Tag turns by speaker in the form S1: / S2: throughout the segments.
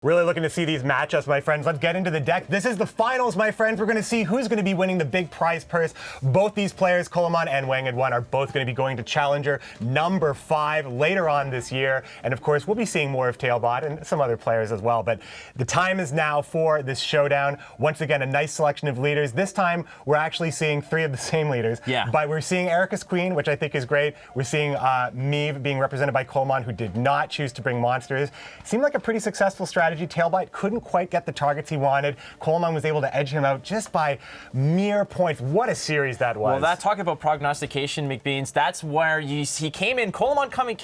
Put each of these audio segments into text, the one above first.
S1: Really looking to see these matchups, my friends. Let's get into the deck. This is the finals, my friends. We're going to see who's going to be winning the big prize purse. Both these players, Coleman and Wanged One, are both going to be going to Challenger number 5 later on this year. And of course, we'll be seeing more of Tailbot and some other players as well. But the time is now for this showdown. Once again, a nice selection of leaders. This time, we're actually seeing 3 of the same leaders.
S2: Yeah.
S1: But we're seeing Erica's Queen, which I think is great. We're seeing Meave being represented by Coleman, who did not choose to bring monsters. Seemed like a pretty successful strategy. Tailbot couldn't quite get the targets he wanted. Coleman was able to edge him out just by mere points. What a series that was.
S2: Well, that talk about prognostication, McBeans, that's where he came in, Coleman coming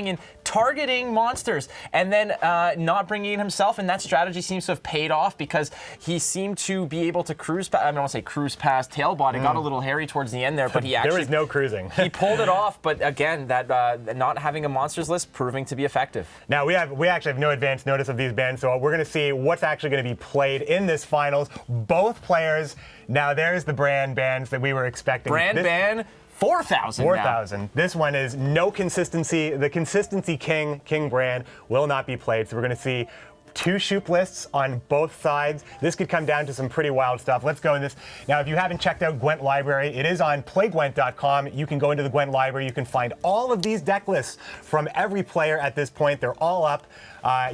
S2: in targeting monsters and then not bringing in himself, and that strategy seems to have paid off because he seemed to be able to cruise past, I don't want to say cruise past Tailbot. It got a little hairy towards the end there, but he actually...
S1: There was no cruising.
S2: He pulled it off, but again, that not having a monsters list proving to be effective.
S1: Now, we actually have no advance notice of these bands, so we're going to see what's actually going to be played in this finals. Both players, now there's the brand bands that we were expecting.
S2: Ban 4,000
S1: 4,000. This one is no consistency. The consistency king brand will not be played, so we're going to see 2 shoop lists on both sides. This could come down to some pretty wild stuff. Let's go in this. Now, if you haven't checked out Gwent Library, it is on playgwent.com. You can go into the Gwent Library. You can find all of these deck lists from every player at this point. They're all up.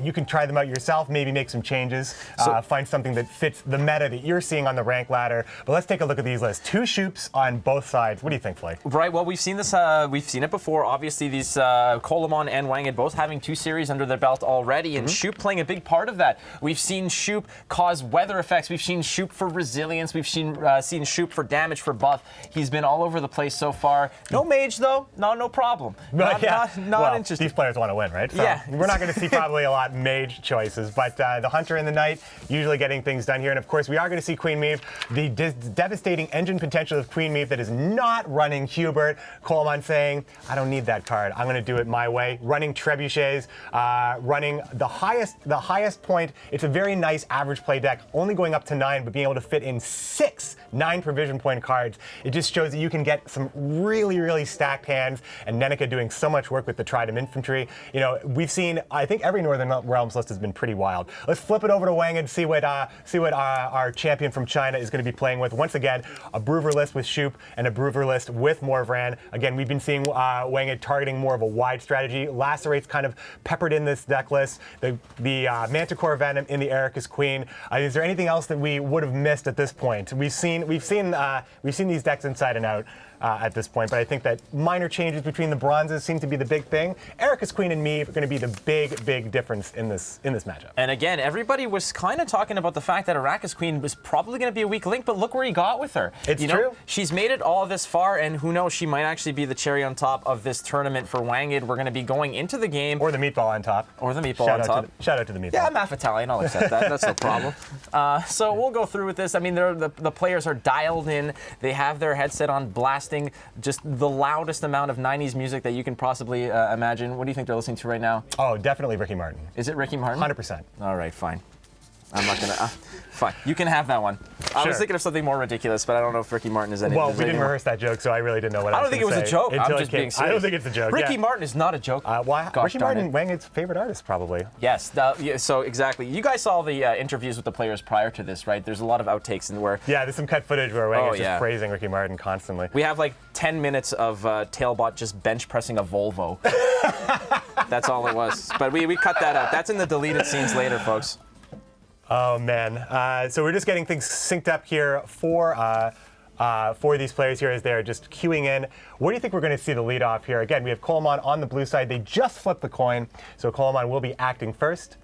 S1: You can try them out yourself, maybe make some changes, find something that fits the meta that you're seeing on the rank ladder. But let's take a look at these lists. 2 shoops on both sides. What do you think, Flake?
S2: Right, well, we've seen this, we've seen it before. Obviously, these Coleman and Wanged both having 2 series under their belt already, and Shoop playing a big part of that. We've seen Shoop cause weather effects. We've seen Shoop for resilience. We've seen Shoop for damage, for buff. He's been all over the place so far. No mage, though. No problem. Not
S1: well,
S2: interested.
S1: These players want to win, right? So
S2: yeah.
S1: We're not going to see probably a lot of mage choices, but the Hunter and the Knight usually getting things done here. And of course, we are going to see Queen Meave, the devastating engine potential of Queen Meave that is not running Hubert. Coleman saying, I don't need that card. I'm going to do it my way. Running trebuchets, running the highest point. It's a very nice average play deck, only going up to 9, but being able to fit in 6 9 provision point cards. It just shows that you can get some really, really stacked hands, and Nausicaa doing so much work with the Trident Infantry. You know, we've seen, I think every Northern Realms list has been pretty wild. Let's flip it over to Wang and see what our champion from China is going to be playing with. Once again, a Broover list with Shoop and a Broover list with Morvran. Again, we've been seeing Wang targeting more of a wide strategy. Lacerate's kind of peppered in this deck list. The Manticore Venom in the Erica's Queen. Is there anything else that we would have missed at this point? We've seen these decks inside and out at this point, but I think that minor changes between the bronzes seem to be the big thing. Erica's Queen and Meave are going to be the big difference in this matchup.
S2: And again, everybody was kind of talking about the fact that Erica's Queen was probably going to be a weak link, but look where he got with her.
S1: It's true.
S2: She's made it all this far, and who knows, she might actually be the cherry on top of this tournament for Wanged. We're going to be going into the game.
S1: Or the meatball on top.
S2: Or the meatball on top.
S1: Shout out to the meatball.
S2: Yeah, I'm half Italian. I'll accept that. That's no problem. So we'll go through with this. I mean, the players are dialed in. They have their headset on, blasting just the loudest amount of 90s music that you can possibly imagine. What do you think they're listening to right now?
S1: Oh, definitely Ricky Martin.
S2: Is it Ricky Martin?
S1: 100%.
S2: All right, fine. I'm not going to... fine. You can have that one. I was thinking of something more ridiculous, but I don't know if Ricky Martin is anything.
S1: Well, we didn't rehearse that joke, so I really didn't know what I was going to say.
S2: I don't think it was a joke. I'm just being serious.
S1: I don't think it's a joke.
S2: Ricky Martin is not a joke.
S1: Ricky Martin, Wanged's favorite artist, probably.
S2: Yes. So exactly. You guys saw the interviews with the players prior to this, right? There's a lot of outtakes in where...
S1: Yeah, there's some cut footage where Wanged's just praising Ricky Martin constantly.
S2: We have like 10 minutes of Tailbot just bench pressing a Volvo. That's all it was. But we cut that out. That's in the deleted scenes later, folks.
S1: Oh, man. So we're just getting things synced up here for these players here as they're just queuing in. What do you think we're going to see the lead off here? Again, we have Coleman on the blue side. They just flipped the coin, so Coleman will be acting first.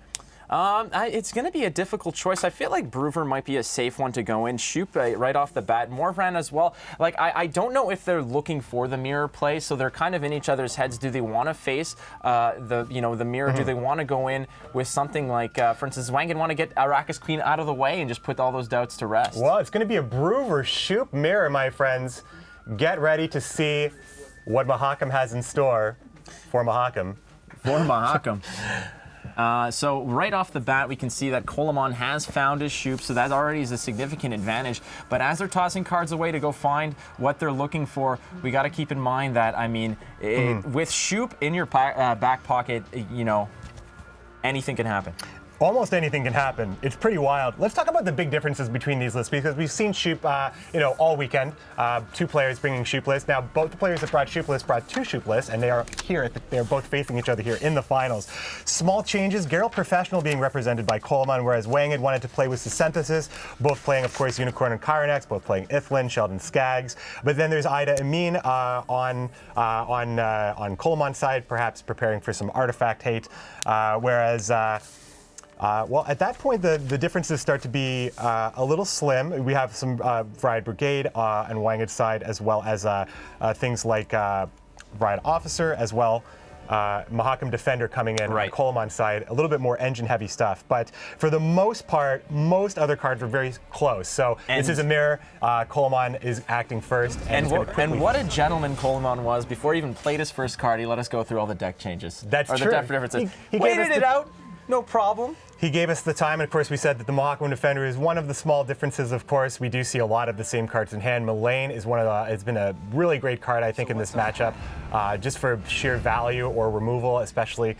S2: It's going to be a difficult choice. I feel like Broover might be a safe one to go in. Shoop right off the bat. Morvran as well. Like, I don't know if they're looking for the mirror play, so they're kind of in each other's heads. Do they want to face the mirror? Do they want to go in with something like, for instance, Wanged want to get Erica's Queen out of the way and just put all those doubts to rest?
S1: Well, it's going to be a Broover Shoop mirror, my friends. Get ready to see what Mahakam has in store for Mahakam.
S2: For Mahakam. So right off the bat, we can see that Coleman has found his Shoop, so that already is a significant advantage. But as they're tossing cards away to go find what they're looking for, we got to keep in mind that, I mean, with Shoop in your back pocket, you know, anything can happen.
S1: Almost anything can happen. It's pretty wild. Let's talk about the big differences between these lists, because we've seen Shoop, all weekend. 2 players bringing Shoop lists. Now, both the players that brought Shoop lists brought 2 Shoop lists, and they are here. They're both facing each other here in the finals. Small changes. Geralt Professional being represented by Coleman, whereas Wang had wanted to play with Synthesis. Both playing, of course, Unicorn and Kyrenex. Both playing Ithlin, Sheldon Skaggs. But then there's Ida Amin on Coleman's side, perhaps preparing for some artifact hate, whereas. Well, at that point, the differences start to be a little slim. We have some Brigade Brigade on Wanged's side, as well as things like Brigade Officer, as well. Mahakam Defender coming in on Coleman's side, a little bit more engine-heavy stuff. But for the most part, most other cards were very close. So this is Amir. Coleman is acting first.
S2: And what a gentleman Coleman was. Before he even played his first card, he let us go through all the deck changes.
S1: That's
S2: or
S1: true.
S2: The deck differences.
S1: He
S2: waited it out. No problem.
S1: He gave us the time, and of course we said that the Mahakam Defender is one of the small differences. Of course, we do see a lot of the same cards in hand. Mullane is it's been a really great card, I think, in this matchup, just for sheer value or removal, especially.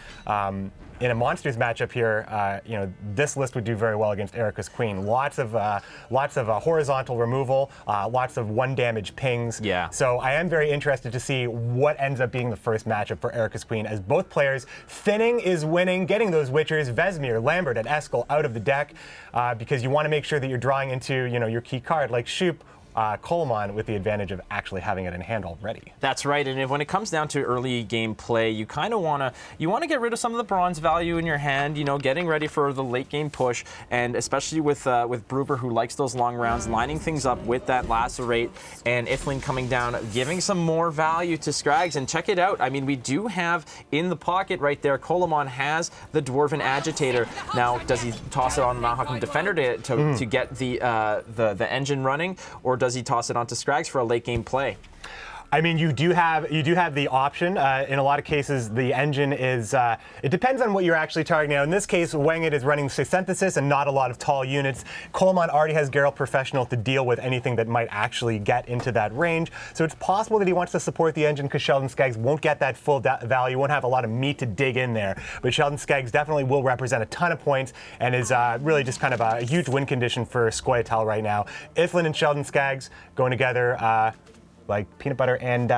S1: In a monsters matchup here, this list would do very well against Erica's Queen. Lots of horizontal removal, lots of 1 damage pings.
S2: Yeah.
S1: So I am very interested to see what ends up being the first matchup for Erica's Queen, as both players, thinning is winning, getting those Witchers, Vesemir, Lambert, and Eskel out of the deck, because you want to make sure that you're drawing into your key card like Shoop. Coleman with the advantage of actually having it in hand already.
S2: That's right, and when it comes down to early game play, you kind of want to get rid of some of the bronze value in your hand, getting ready for the late game push, and especially with Bruber, who likes those long rounds, lining things up with that Lacerate, and Ithlin coming down, giving some more value to Scraggs. And check it out, I mean, we do have in the pocket right there, Coleman has the Dwarven Agitator. Now, does he toss it on Mahakam Defender to get the engine running, or does he toss it onto Scraggs for a late game play?
S1: I mean, you do have the option. In a lot of cases, the engine is. It depends on what you're actually targeting. Now, in this case, Wanged is running Synthesis and not a lot of tall units. Coleman already has Geralt Professional to deal with anything that might actually get into that range. So it's possible that he wants to support the engine because Sheldon Skaggs won't get that full value, won't have a lot of meat to dig in there. But Sheldon Skaggs definitely will represent a ton of points and is really just kind of a huge win condition for Scoia'tael right now. Ithlin and Sheldon Skaggs going together. Like peanut butter and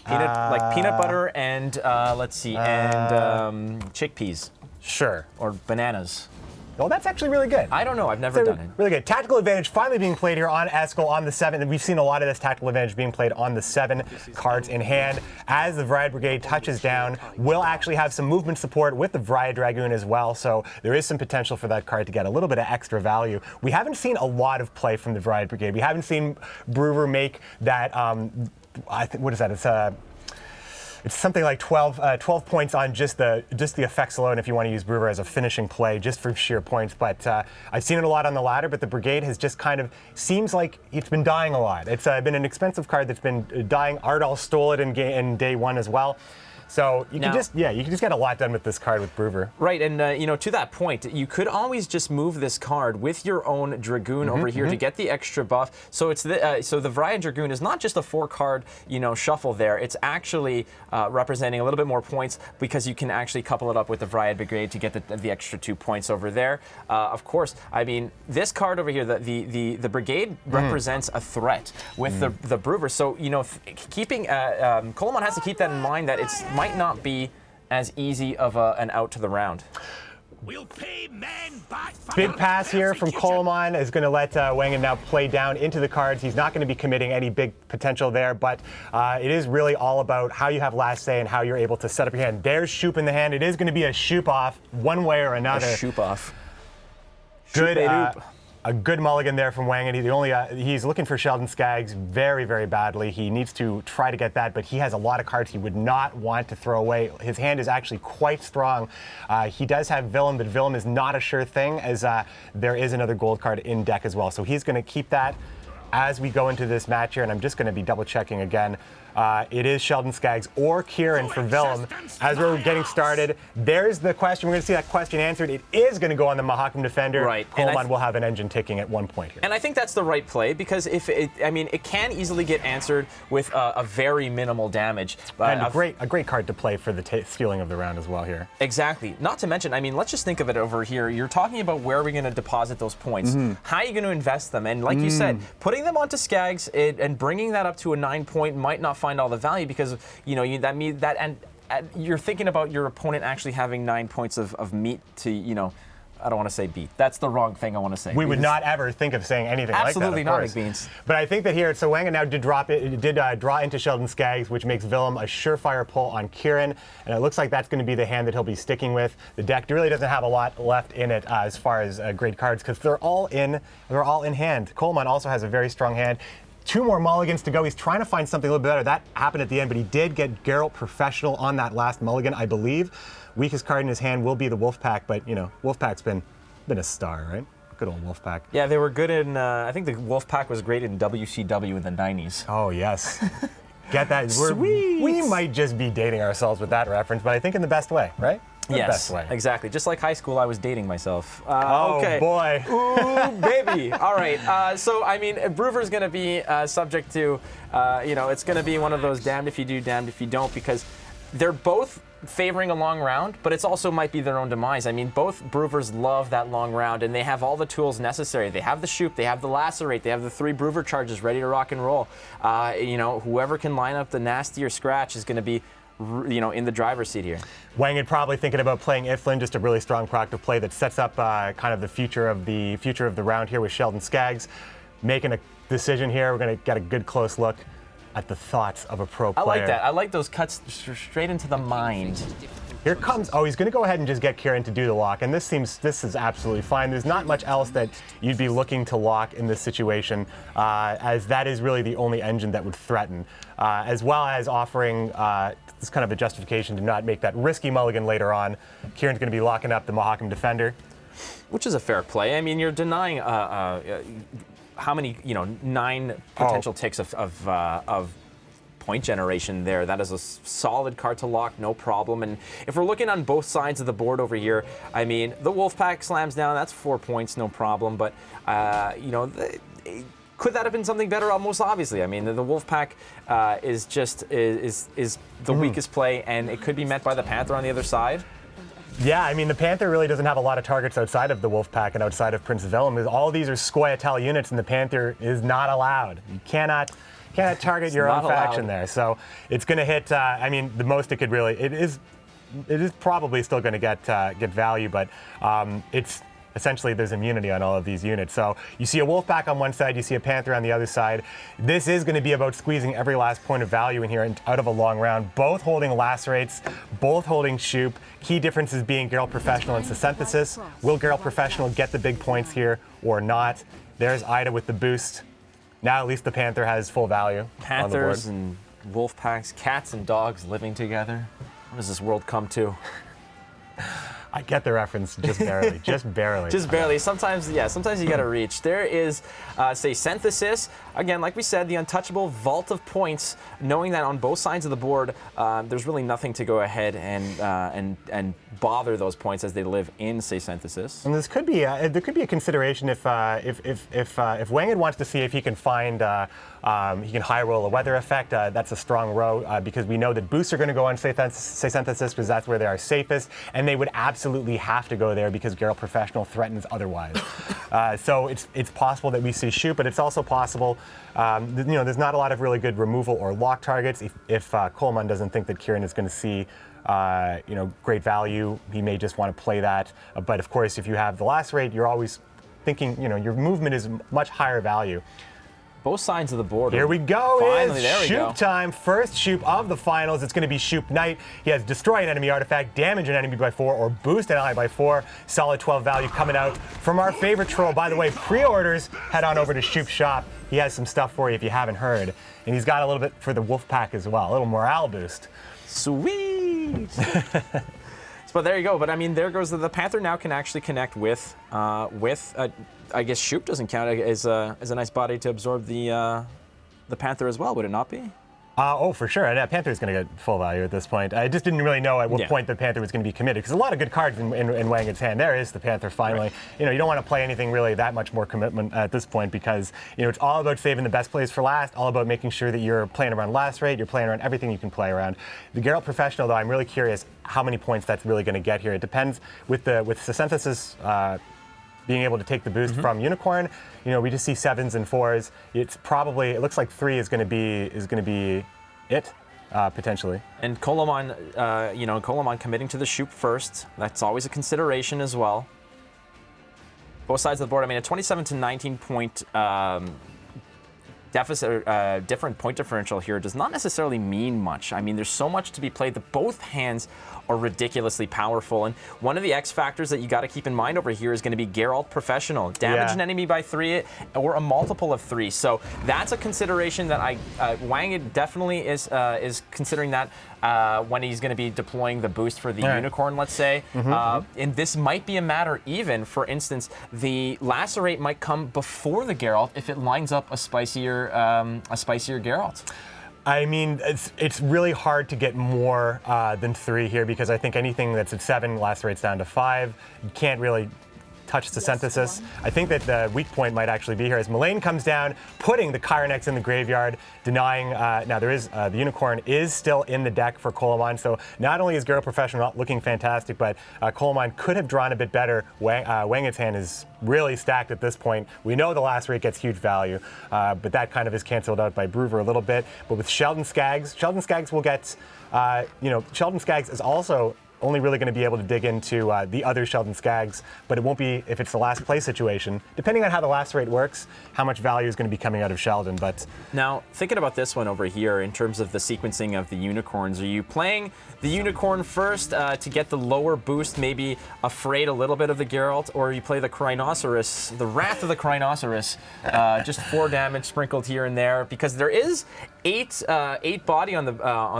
S2: peanut butter and let's see, and chickpeas.
S1: Sure.
S2: Or bananas.
S1: Well, that's actually really good.
S2: I don't know. I've never done it.
S1: Really good. Tactical advantage finally being played here on Eskel on the 7, and we've seen a lot of this tactical advantage being played on the 7 cards in hand. As the Brigade Brigade touches down, we'll actually have some movement support with the Brigade Dragoon as well, so there is some potential for that card to get a little bit of extra value. We haven't seen a lot of play from the Brigade Brigade. We haven't seen Bruver make that, what is that? It's something like 12 points on just the effects alone if you want to use Bruver as a finishing play just for sheer points. But I've seen it a lot on the ladder, but the Brigade has just kind of seems like it's been dying a lot. It's been an expensive card that's been dying. Ardal stole it in day 1 as well. So you can just get a lot done with this card with Bruver.
S2: Right, and to that point, you could always just move this card with your own Dragoon over here to get the extra buff. So it's so the Vryan Dragoon is not just a 4-card shuffle there. It's actually representing a little bit more points because you can actually couple it up with the Vryan Brigade to get the extra 2 points over there. Of course, I mean this card over here, the Brigade represents a threat with the Bruver. So keeping Coleman has to keep that in mind that it's might not be as easy of an out to the round.
S3: We'll pay men back for
S1: Big pass here from Coleman is going to let Wangan now play down into the cards. He's not going to be committing any big potential there, but it is really all about how you have last say and how you're able to set up your hand. There's Shoop in the hand. It is going to be a Shoop off one way or another.
S2: A Shoop off.
S1: Good. A good mulligan there from Wang, and he's looking for Sheldon Skaggs very, very badly. He needs to try to get that, but he has a lot of cards he would not want to throw away. His hand is actually quite strong. He does have Willem, but Willem is not a sure thing, as there is another gold card in deck as well. So he's going to keep that as we go into this match here, and I'm just going to be double checking again. It is Sheldon Skaggs or Kieran for Willem. As we're getting started, there's the question. We're going to see that question answered. It is going to go on the Mahakam Defender.
S2: Right.
S1: Coleman will have an engine ticking at one point here.
S2: And I think that's the right play because it can easily get answered with a very minimal damage.
S1: And a great card to play for the stealing of the round as well here.
S2: Exactly. Not to mention, I mean, let's just think of it over here. You're talking about where are we going to deposit those points? How are you going to invest them? And like you said, putting them onto Skaggs and bringing that up to a 9-point might not find all the value because you're thinking about your opponent actually having 9 points of meat to I don't want to say beat. That's the wrong thing I want to say.
S1: We would not ever think of saying anything like that.
S2: Absolutely not, McBeans.
S1: But I think that here, so Wanga now did draw into Sheldon Skaggs, which makes Willem a surefire pull on Kieran, and it looks like that's going to be the hand that he'll be sticking with. The deck really doesn't have a lot left in it as far as great cards because they're all in hand. Coleman also has a very strong hand. 2 more mulligans to go. He's trying to find something a little bit better. That happened at the end, but he did get Geralt Professional on that last mulligan, I believe. Weakest card in his hand will be the Wolfpack, but Wolfpack's been a star, right? Good old Wolfpack.
S2: Yeah, they were good in. I think the Wolfpack was great in WCW in the '90s.
S1: Oh yes, get that.
S2: Sweet.
S1: We might just be dating ourselves with that reference, but I think in the best way, right? The
S2: Yes,
S1: best way.
S2: exactly. Just like high school, I was dating myself.
S1: Oh
S2: okay.
S1: boy.
S2: Ooh, baby. All right. So, I mean, Bruver's going to be subject to, it's going to be one of those damned if you do, damned if you don't, because they're both favoring a long round, but it's also might be their own demise. I mean, both Brewers love that long round, and they have all the tools necessary. They have the shoot, they have the lacerate, they have the 3 Brewer charges ready to rock and roll. Whoever can line up the nasty or scratch is going to be in the driver's seat here.
S1: Wang had probably thinking about playing Iflin, just a really strong proactive play that sets up kind of the future of the round here with Sheldon Skaggs. Making a decision here. We're going to get a good close look at the thoughts of a pro player.
S2: I like that. I like those cuts straight into the mind.
S1: Here comes, he's going to go ahead and just get Kieran to do the lock, and this is absolutely fine. There's not much else that you'd be looking to lock in this situation, as that is really the only engine that would threaten, as well as offering this kind of a justification to not make that risky mulligan later on. Kieran's going to be locking up the Mahakam Defender.
S2: Which is a fair play. I mean, you're denying how many, 9 potential ticks of point generation there. That is a solid card to lock, no problem. And if we're looking on both sides of the board over here, I mean, the Wolfpack slams down, that's 4 points, no problem. But, could that have been something better? Most obviously. I mean, the Wolfpack is the weakest play, and it could be met by the Panther on the other side.
S1: Yeah, I mean, the Panther really doesn't have a lot of targets outside of the Wolfpack and outside of Prince Willem. All of these are Scoia'tael units, and the Panther is not allowed. You cannot target your own faction there. So it's going to hit. The most it could really it is probably still going to get value, but it's. Essentially, there's immunity on all of these units. So you see a Wolfpack on one side, you see a Panther on the other side. This is going to be about squeezing every last point of value in here out of a long round. Both holding lacerates, both holding shoop. Key differences being Geralt Professional and Synthesis. Will Geralt Professional get the big points here or not? There's Ida with the boost. Now at least the Panther has full value.
S2: Panthers and Wolfpacks, cats and dogs living together. What does this world come to?
S1: I get the reference just barely, just barely.
S2: Just barely. Sometimes you got to reach. There is, say, Synthesis. Again, like we said, the untouchable vault of points, knowing that on both sides of the board, there's really nothing to go ahead and bother those points as they live in, say, Synthesis.
S1: And this could be there could be a consideration if Wanged wants to see if he can find he can high roll a weather effect. That's a strong row because we know that boosts are going to go on say Synthesis because that's where they are safest, and they would absolutely have to go there because Geralt Professional threatens otherwise. So it's possible that we see shoot, but it's also possible. There's not a lot of really good removal or lock targets. If Coleman doesn't think that Kieran is going to see great value, he may just want to play that. But of course, if you have the lacerate, you're always thinking, your movement is much higher value.
S2: Both sides of the board.
S1: Here we go.
S2: Finally,
S1: it's
S2: there we go.
S1: Shoop time. First Shoop of the finals. It's going to be Shoop Knight. He has destroy an enemy artifact, damage an enemy by 4, or boost an ally by 4. Solid 12 value coming out from our favorite troll. By the way, pre-orders, head on over to Shoop's shop. He has some stuff for you if you haven't heard. And he's got a little bit for the Wolfpack as well. A little morale boost.
S2: Sweet. But there you go. But I mean, there goes the Panther now can actually connect with I guess Shoop doesn't count as a nice body to absorb the Panther as well, would it not be?
S1: Oh, for sure. And Panther's going to get full value at this point. I just didn't really know at what point the Panther was going to be committed, because a lot of good cards in Wanged's hand. There is the Panther finally. Right. You don't want to play anything really that much more commitment at this point, because it's all about saving the best plays for last, all about making sure that you're playing around last rate, you're playing around everything you can play around. The Geralt Professional, though, I'm really curious how many points that's really going to get here. It depends with the synthesis. Being able to take the boost from Unicorn, we just see 7s and 4s. It looks like 3 is going to be it, potentially.
S2: And Coleman, Coleman committing to the shoot first. That's always a consideration as well. Both sides of the board. I mean, a 27 to 19 point deficit, different point differential here does not necessarily mean much. I mean, there's so much to be played that both hands are ridiculously powerful. And one of the X factors that you got to keep in mind over here is going to be Geralt Professional. Damage an enemy by 3 or a multiple of 3. So that's a consideration that Wanged definitely is considering that when he's going to be deploying the boost for the Unicorn, let's say. And this might be a matter even, for instance, the Lacerate might come before the Geralt if it lines up a spicier Geralt.
S1: I mean, it's really hard to get more than 3 here, because I think anything that's at 7 lacerates down to 5. You can't really touch the synthesis. I think that the weak point might actually be here as Mullane comes down, putting the Kyrenex in the graveyard, denying. Now there is the Unicorn is still in the deck for Coleman, so not only is Geralt Professional not looking fantastic, but Coleman could have drawn a bit better. Wanged's hand is really stacked at this point. We know the Lacerate gets huge value, but that kind of is canceled out by Bruver a little bit. But with Sheldon Skaggs will get. Sheldon Skaggs is also only really going to be able to dig into the other Sheldon Skaggs, but it won't be if it's the last play situation. Depending on how the Lacerate works, how much value is going to be coming out of Sheldon. But
S2: now, thinking about this one over here in terms of the sequencing of the Unicorns, are you playing the Unicorn first to get the lower boost, maybe afraid a little bit of the Geralt, or you play the Crinoceros, the Wrath of the Crinoceros, just 4 damage sprinkled here and there, because there is 8 body on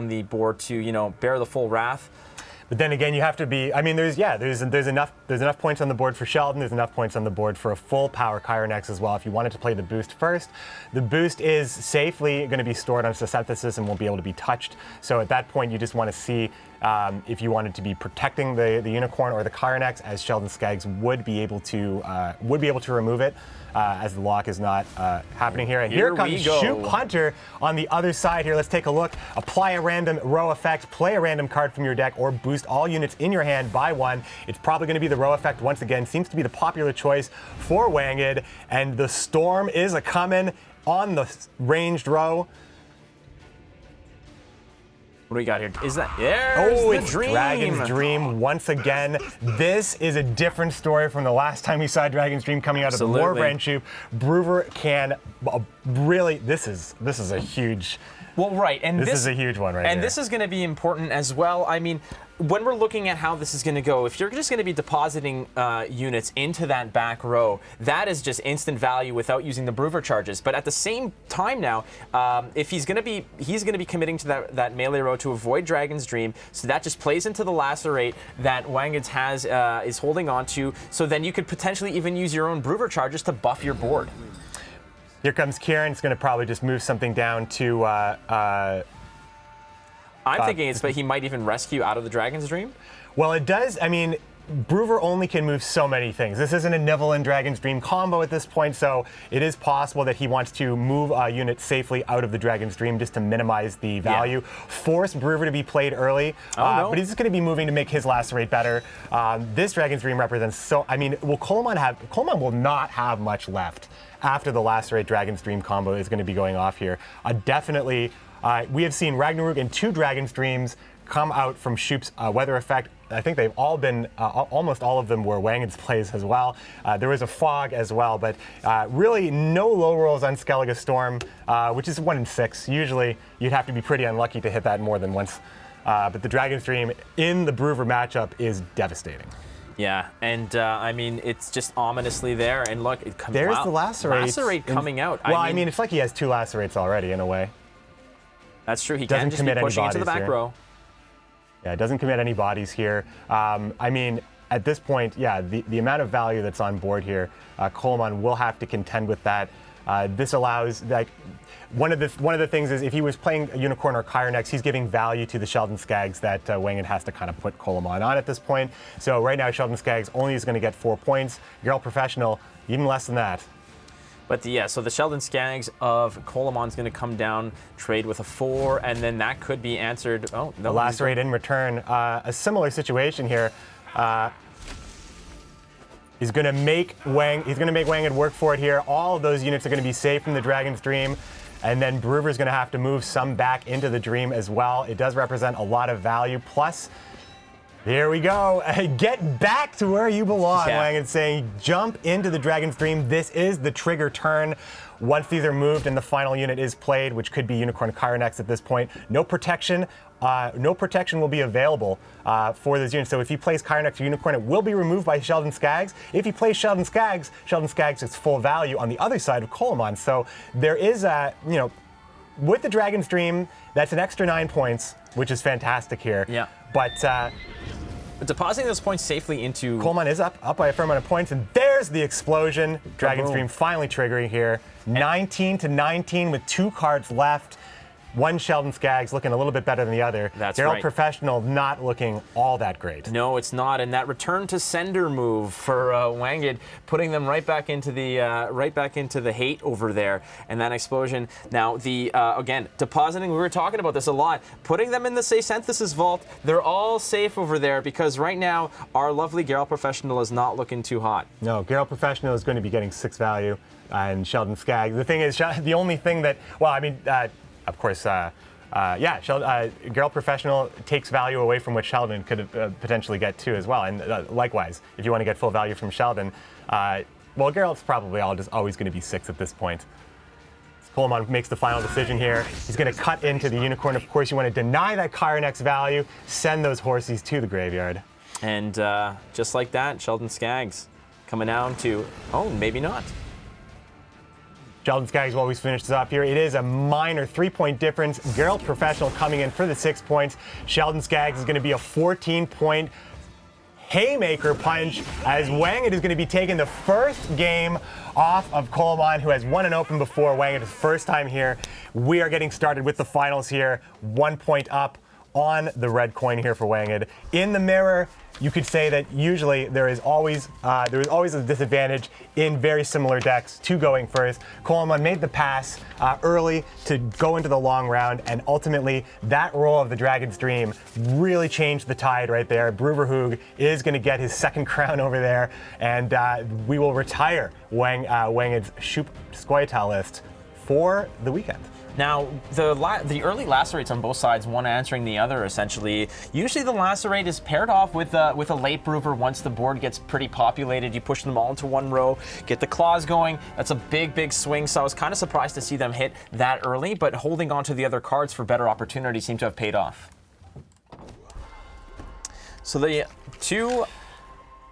S2: the board to bear the full Wrath.
S1: But then again, you have to be. I mean, there's enough points on the board for Sheldon. There's enough points on the board for a full power Kyrenex as well. If you wanted to play the boost first, the boost is safely going to be stored on synthesis and won't be able to be touched. So at that point, you just want to see if you wanted to be protecting the Unicorn or the Kyrenex, as Sheldon Skaggs would be able to remove it. As the lock is not happening here. And here comes Shoop Hunter on the other side here. Let's take a look. Apply a random row effect, play a random card from your deck, or boost all units in your hand by 1. It's probably going to be the row effect once again. Seems to be the popular choice for Wanged. And the Storm is a-coming on the ranged row.
S2: What do we got here? Is that it's
S1: Dream. Dragon's Dream once again. This is a different story from the last time we saw Dragon's Dream coming out of the Warbrand Shoop. Bruver can really. This is a huge.
S2: Well, right, and
S1: this is a huge one right here.
S2: And this is going to be important as well. I mean, when we're looking at how this is going to go, if you're just going to be depositing units into that back row, that is just instant value without using the Bruver charges. But at the same time now, if he's going to be committing to that melee row to avoid Dragon's Dream, so that just plays into the Lacerate that Wanged's is holding on to. So then you could potentially even use your own Bruver charges to buff your board.
S1: Here comes Kieran. It's going to probably just move something down to.
S2: I'm thinking he might even rescue out of the Dragon's Dream.
S1: Well, it does. I mean, Bruver only can move so many things. This isn't a Nivell and Dragon's Dream combo at this point, so it is possible that he wants to move a unit safely out of the Dragon's Dream just to minimize the value. Force Bruver to be played early, but he's just going to be moving to make his Lacerate better. This Dragon's Dream represents so. I mean, will Coleman will not have much left after the Lacerate Dragon's Dream combo is going to be going off here. Definitely, we have seen Ragnarok and 2 Dragon's Dreams come out from Shoop's weather effect. I think they've all been, almost all of them were Wanged's plays as well. There was a Fog as well, but really no low rolls on Skellige Storm, which is 1 in 6. Usually you'd have to be pretty unlucky to hit that more than once. But the Dragon's Dream in the Bruver matchup is devastating.
S2: Yeah, and I mean, it's just ominously there. And look,
S1: there's the Lacerate.
S2: Lacerate coming out.
S1: Well, I mean, it's like he has 2 Lacerates already in a way.
S2: That's true. He can just be pushing into the back row.
S1: Yeah, it doesn't commit any bodies here. I mean, at this point, yeah, the amount of value that's on board here, Coleman will have to contend with that. This allows, like, one of the things is if he was playing a Unicorn or Kyrenex, he's giving value to the Sheldon Skaggs that Wanged has to kind of put Coleman on at this point. So right now, Sheldon Skaggs only is going to get 4 points. Geralt Professional, even less than that.
S2: But so the Sheldon Skaggs of Coleman's going to come down, trade with a 4, and then that could be answered. Oh, no.
S1: Lacerate in return. A similar situation here. He's going to make Wanged work for it here. All of those units are going to be safe from the Dragon's Dream. And then Brewer's going to have to move some back into the Dream as well. It does represent a lot of value. Plus, here we go. Get back to where you belong,
S2: Yeah.
S1: Wanged saying, jump into the Dragon's Dream. This is the trigger turn. Once these are moved and the final unit is played, which could be Unicorn Kyrenex at this point, no protection will be available for this unit. So if he plays Kyrenex or Unicorn, it will be removed by Sheldon Skaggs. If he plays Sheldon Skaggs gets full value on the other side of Coleman. So there is with the Dragon's Dream, that's an extra 9 points, which is fantastic here.
S2: Yeah.
S1: But
S2: depositing those points safely into...
S1: Coleman is up by a fair amount of points, and there's the explosion. Dragon's Dream finally triggering here. 19-19 with 2 cards left. One Sheldon Skaggs looking a little bit better than the other.
S2: That's
S1: Geralt
S2: right.
S1: Professional not looking all that great.
S2: No, it's not. And that return to sender move for Wanged, putting them right back into the hate over there, and that explosion. Now again, depositing. We were talking about this a lot. Putting them in the Synthesis Vault. They're all safe over there because right now our lovely Geralt Professional is not looking too hot.
S1: No, Geralt Professional is going to be getting 6 value, and Sheldon Skaggs. The thing is, the only thing that, of course, Geralt Professional takes value away from what Sheldon could potentially get too as well. And likewise, if you want to get full value from Sheldon, Geralt's probably always going to be 6 at this point. Coleman makes the final decision here. He's going to cut into the Unicorn. Of course, you want to deny that Kyrenex value, send those horses to the graveyard.
S2: And just like that, Sheldon Skaggs coming down to, maybe not.
S1: Sheldon Skaggs will always finish this off here. It is a minor 3-point difference. Geralt Professional coming in for the 6 points. Sheldon Skaggs is going to be a 14-point haymaker punch as Wanged is going to be taking the first game off of Coleman, who has won an open before. Wanged is first time here. We are getting started with the finals here. 1 point up on the red coin here for Wanged. In the mirror, you could say that usually there is always a disadvantage in very similar decks to going first. Coleman made the pass early to go into the long round, and ultimately that roll of the Dragon's Dream really changed the tide right there. Bruverhoog is going to get his second crown over there, and we will retire Wanged's Shoop Squayatal list for the weekend.
S2: Now, the early lacerates on both sides, one answering the other, essentially. Usually the lacerate is paired off with a late Brewer. Once the board gets pretty populated, you push them all into one row, get the claws going. That's a big swing, so I was kind of surprised to see them hit that early, but holding on to the other cards for better opportunity seemed to have paid off. So the two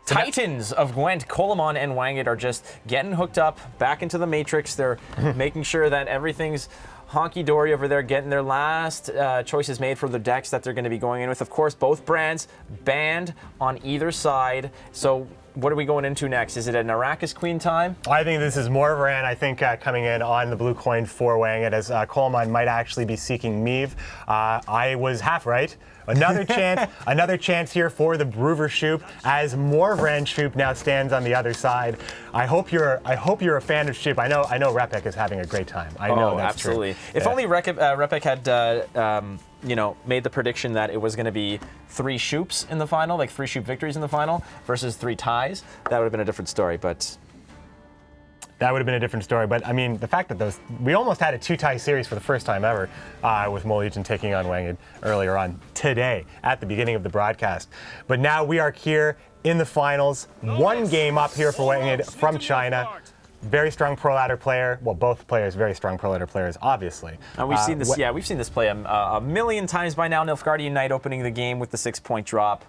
S2: Titans of Gwent, Coleman and Wanged, are just getting hooked up back into the Matrix. They're making sure that everything's honky-dory over there, getting their last choices made for the decks that they're going to be going in with. Of course, both brands banned on either side. So what are we going into next? Is it an Arrakis Queen time?
S1: I think this is Morvaran, coming in on the blue coin for Wanged, as Coleman might actually be seeking Meve. I was half right. Another chance here for the Brewer Shoop, as Morvaran Shoop now stands on the other side. I hope you're a fan of Shoop. I know Repek is having a great time. I know that's
S2: absolutely.
S1: true.
S2: If only Repek had made the prediction that it was going to be 3 Shoops in the final, like 3 Shoop victories in the final versus 3 ties, that would have been a different story. But
S1: that would have been a different story. But I mean, the fact that we almost had a 2-tie series for the first time ever with Molegion taking on Wanged earlier on today at the beginning of the broadcast. But now we are here in the finals. 1 game up here for Wanged from China. Very strong pro ladder player. Well, both players very strong pro ladder players, obviously.
S2: And we've seen this. We've seen this play a million times by now. Nilfgaardian Knight opening the game with the 6-point drop.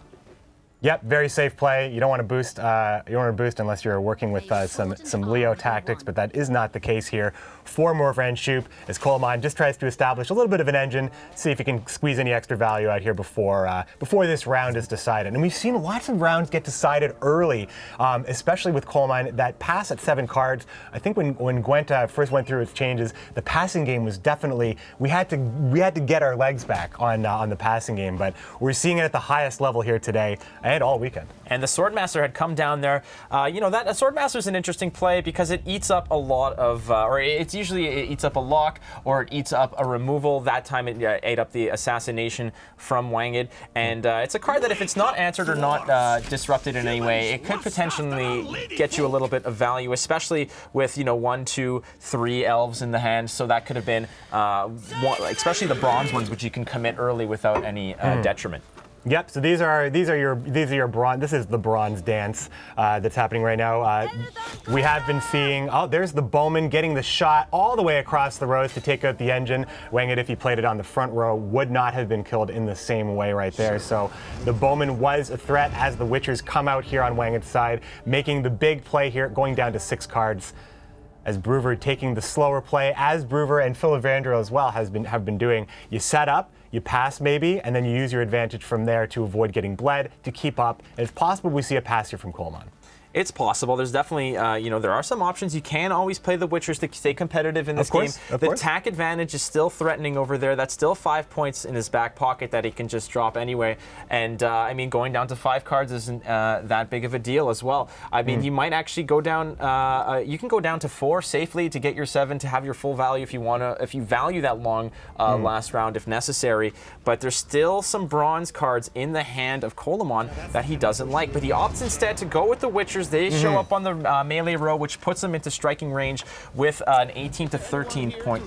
S1: Yep, very safe play. You don't want to boost. You don't want to boost unless you're working with some Leo tactics, but that is not the case here. 4 Morvran Shoop as Coleman just tries to establish a little bit of an engine, see if he can squeeze any extra value out here before this round is decided. And we've seen lots of rounds get decided early, especially with Coleman. That pass at 7 cards. I think when Gwent first went through its changes, the passing game was definitely we had to get our legs back on the passing game. But we're seeing it at the highest level here today. And all weekend.
S2: And the Swordmaster had come down there. You know, that Swordmaster is an interesting play because it eats up a lot of, it eats up a lock or it eats up a removal. That time it ate up the assassination from Wanged. And it's a card that if it's not answered or not disrupted in any way, it could potentially get you a little bit of value, especially with, 1, 2, 3 elves in the hand. So that could have been, especially the bronze ones, which you can commit early without any detriment.
S1: Yep. So these are your bronze. This is the bronze dance that's happening right now. We have been seeing. Oh, there's the Bowman getting the shot all the way across the rows to take out the engine. Wanged, if he played it on the front row, would not have been killed in the same way right there. So the Bowman was a threat as the Witchers come out here on Wanged's side, making the big play here, going down to 6 cards. As Brewer taking the slower play, as Brewer and Philavandro as well have been doing. You set up, you pass maybe, and then you use your advantage from there to avoid getting bled, to keep up. And it's possible we see a pass here from Coleman.
S2: It's possible. There's definitely, there are some options. You can always play the Witchers to stay competitive in this game. The attack advantage is still threatening over there. That's still 5 points in his back pocket that he can just drop anyway. And, going down to 5 cards isn't that big of a deal as well. I mean, you might actually go down, you can go down to 4 safely to get your 7 to have your full value if you value that long last round if necessary. But there's still some bronze cards in the hand of Coleman that he doesn't like. But he opts instead to go with the Witchers. They show up on the melee row, which puts them into striking range with an 18 to 13 point.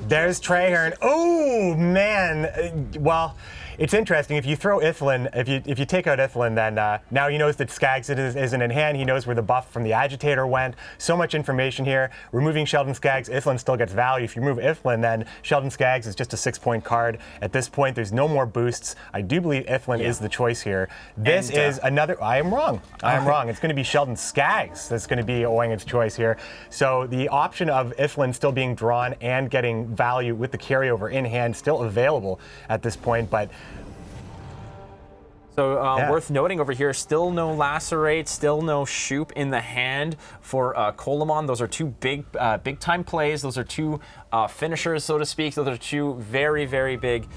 S1: There's Traherne. Oh, man. Well, it's interesting. If you throw Ithlin, if you take out Ithlin, then now he knows that Skaggs isn't in hand. He knows where the buff from the Agitator went. So much information here. Removing Sheldon Skaggs, Ithlin still gets value. If you remove Ithlin, then Sheldon Skaggs is just a 6-point card. At this point, there's no more boosts. I do believe Ithlin is the choice here. This is another. I am wrong. I am wrong. It's going to be Sheldon Skaggs that's going to be Owen's choice here. So the option of Ithlin still being drawn and getting value with the carryover in hand still available at this point, but.
S2: So worth noting over here, still no Lacerate, still no Shoop in the hand for Coleman. Those are 2 big time plays. Those are 2 finishers, so to speak. Those are 2 very, very big